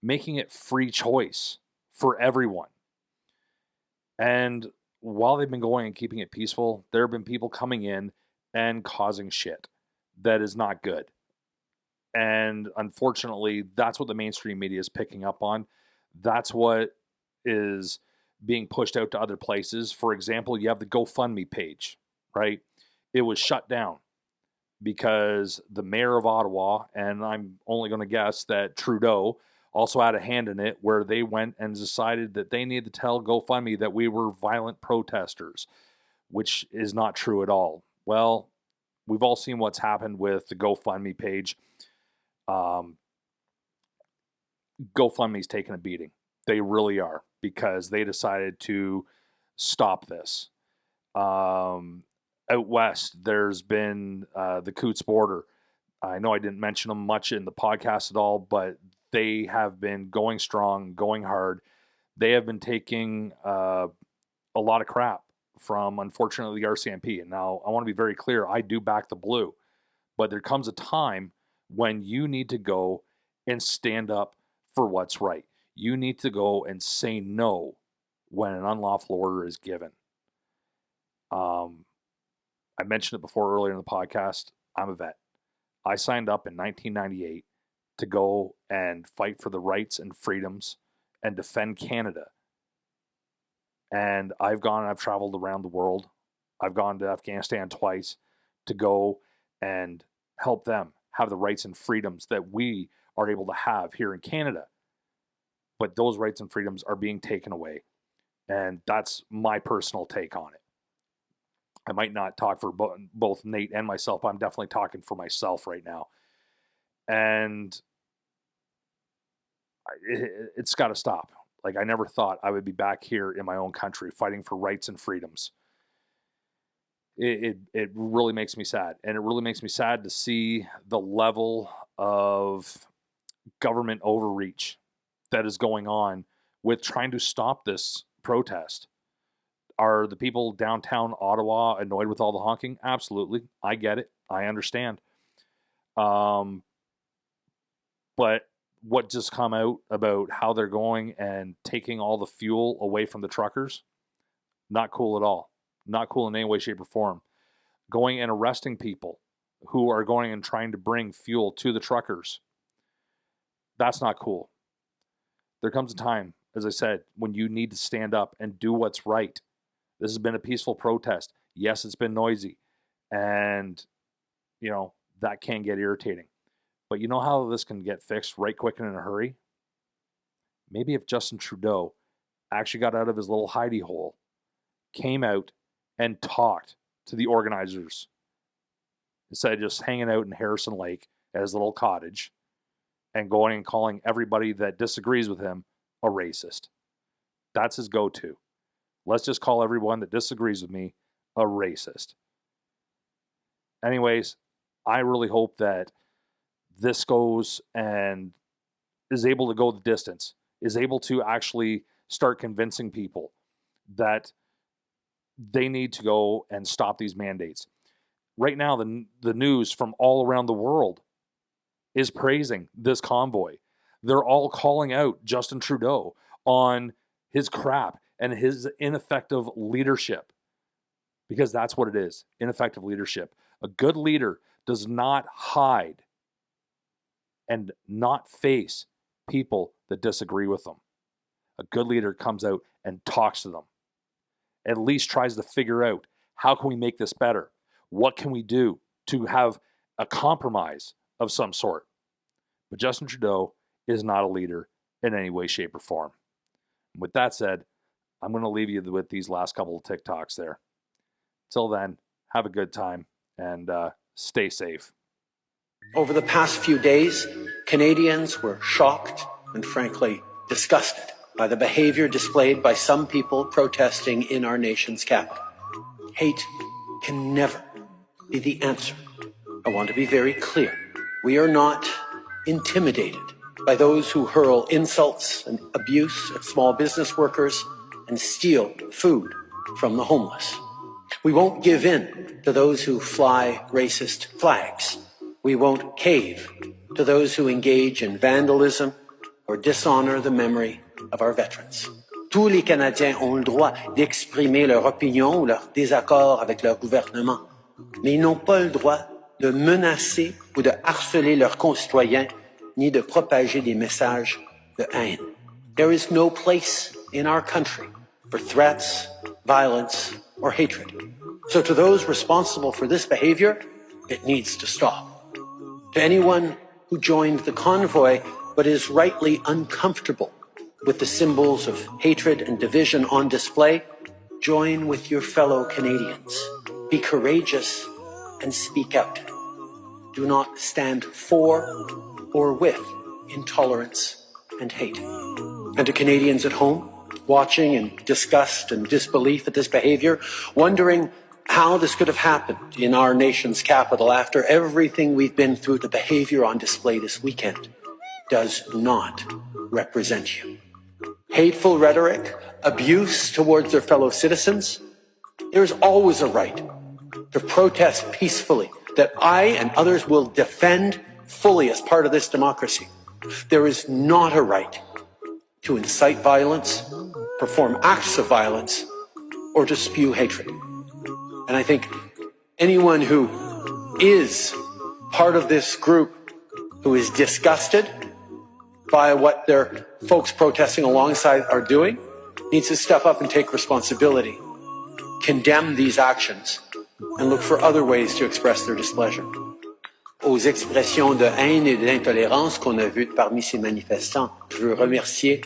making it free choice for everyone. And while they've been going and keeping it peaceful, there have been people coming in and causing shit that is not good. And unfortunately, that's what the mainstream media is picking up on. That's what is being pushed out to other places. For example, you have the GoFundMe page, right? It was shut down because the mayor of Ottawa, and I'm only going to guess that Trudeau, also had a hand in it, where they went and decided that they needed to tell GoFundMe that we were violent protesters, which is not true at all. Well, we've all seen what's happened with the GoFundMe page. GoFundMe's taking a beating. They really are, because they decided to stop this. Out west, there's been the Coots border. I know I didn't mention them much in the podcast at all, but they have been going strong, going hard. They have been taking a lot of crap from, unfortunately, the RCMP. And now I want to be very clear. I do back the blue, but there comes a time when you need to go and stand up for what's right. You need to go and say no when an unlawful order is given. I mentioned it before earlier in the podcast. I'm a vet. I signed up in 1998 to go and fight for the rights and freedoms and defend Canada. And I've traveled around the world. I've gone to Afghanistan twice to go and help them have the rights and freedoms that we are able to have here in Canada. But those rights and freedoms are being taken away. And that's my personal take on it. I might not talk for both Nate and myself, but I'm definitely talking for myself right now. And it's got to stop. Like, I never thought I would be back here in my own country fighting for rights and freedoms. It really makes me sad. And it really makes me sad to see the level of government overreach that is going on with trying to stop this protest. Are the people downtown Ottawa annoyed with all the honking? Absolutely. I get it. I understand. But what just come out about how they're going and taking all the fuel away from the truckers? Not cool at all. Not cool in any way, shape, or form. Going and arresting people who are going and trying to bring fuel to the truckers. That's not cool. There comes a time, as I said, when you need to stand up and do what's right. This has been a peaceful protest. Yes, it's been noisy. And, that can get irritating. But you know how this can get fixed right quick and in a hurry? Maybe if Justin Trudeau actually got out of his little hidey hole, came out and talked to the organizers instead of just hanging out in Harrison Lake at his little cottage and going and calling everybody that disagrees with him a racist. That's his go-to. Let's just call everyone that disagrees with me a racist. Anyways, I really hope that this goes and is able to go the distance, is able to actually start convincing people that they need to go and stop these mandates. Right now, the news from all around the world is praising this convoy. They're all calling out Justin Trudeau on his crap and his ineffective leadership, because that's what it is, ineffective leadership. A good leader does not hide and not face people that disagree with them. A good leader comes out and talks to them, at least tries to figure out, how can we make this better? What can we do to have a compromise of some sort? But Justin Trudeau is not a leader in any way, shape, or form. With that said, I'm going to leave you with these last couple of TikToks there. Till then, have a good time and stay safe. Over the past few days, Canadians were shocked and frankly disgusted by the behavior displayed by some people protesting in our nation's capital. Hate can never be the answer. I want to be very clear. We are not intimidated by those who hurl insults and abuse at small business workers and steal food from the homeless. We won't give in to those who fly racist flags. We won't cave to those who engage in vandalism or dishonor the memory of our veterans. Tous les Canadiens ont le droit d'exprimer leur opinion ou leur désaccord avec leur gouvernement, mais ils n'ont pas le droit de menacer ou de harceler leurs concitoyens ni de propager des messages de haine. There is no place in our country for threats, violence, or hatred. So to those responsible for this behavior, it needs to stop. To anyone who joined the convoy but is rightly uncomfortable with the symbols of hatred and division on display, join with your fellow Canadians. Be courageous and speak out. Do not stand for or with intolerance and hate. And to Canadians at home, watching in disgust and disbelief at this behavior, wondering how this could have happened in our nation's capital after everything we've been through, the behavior on display this weekend does not represent you. Hateful rhetoric, abuse towards their fellow citizens, there's always a right to protest peacefully that I and others will defend fully as part of this democracy. There is not a right to incite violence, perform acts of violence, or to spew hatred. And I think anyone who is part of this group who is disgusted by what their folks protesting alongside are doing needs to step up and take responsibility, condemn these actions, and look for other ways to express their displeasure. Aux expressions de haine et d'intolérance qu'on a vues parmi ces manifestants, je veux remercier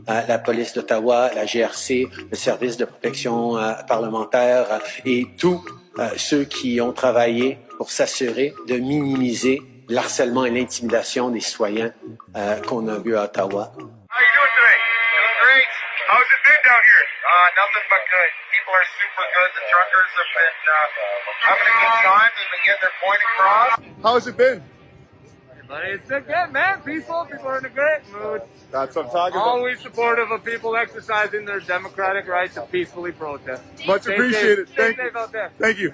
la police d'Ottawa, la GRC, le service de protection parlementaire et tous ceux qui ont travaillé pour s'assurer de minimiser l'harcèlement et l'intimidation des citoyens qu'on a vus à Ottawa. How are you doing today? Doing great. How's it been down here? Nothing but good. People are super good. The truckers have been having a good time. They've been getting their point across. How's it been? It's been good, man. Peaceful. People are in a great mood. That's what I'm talking about. Always supportive of people exercising their democratic right to peacefully protest. Much appreciated. Stay safe out there. Thank you.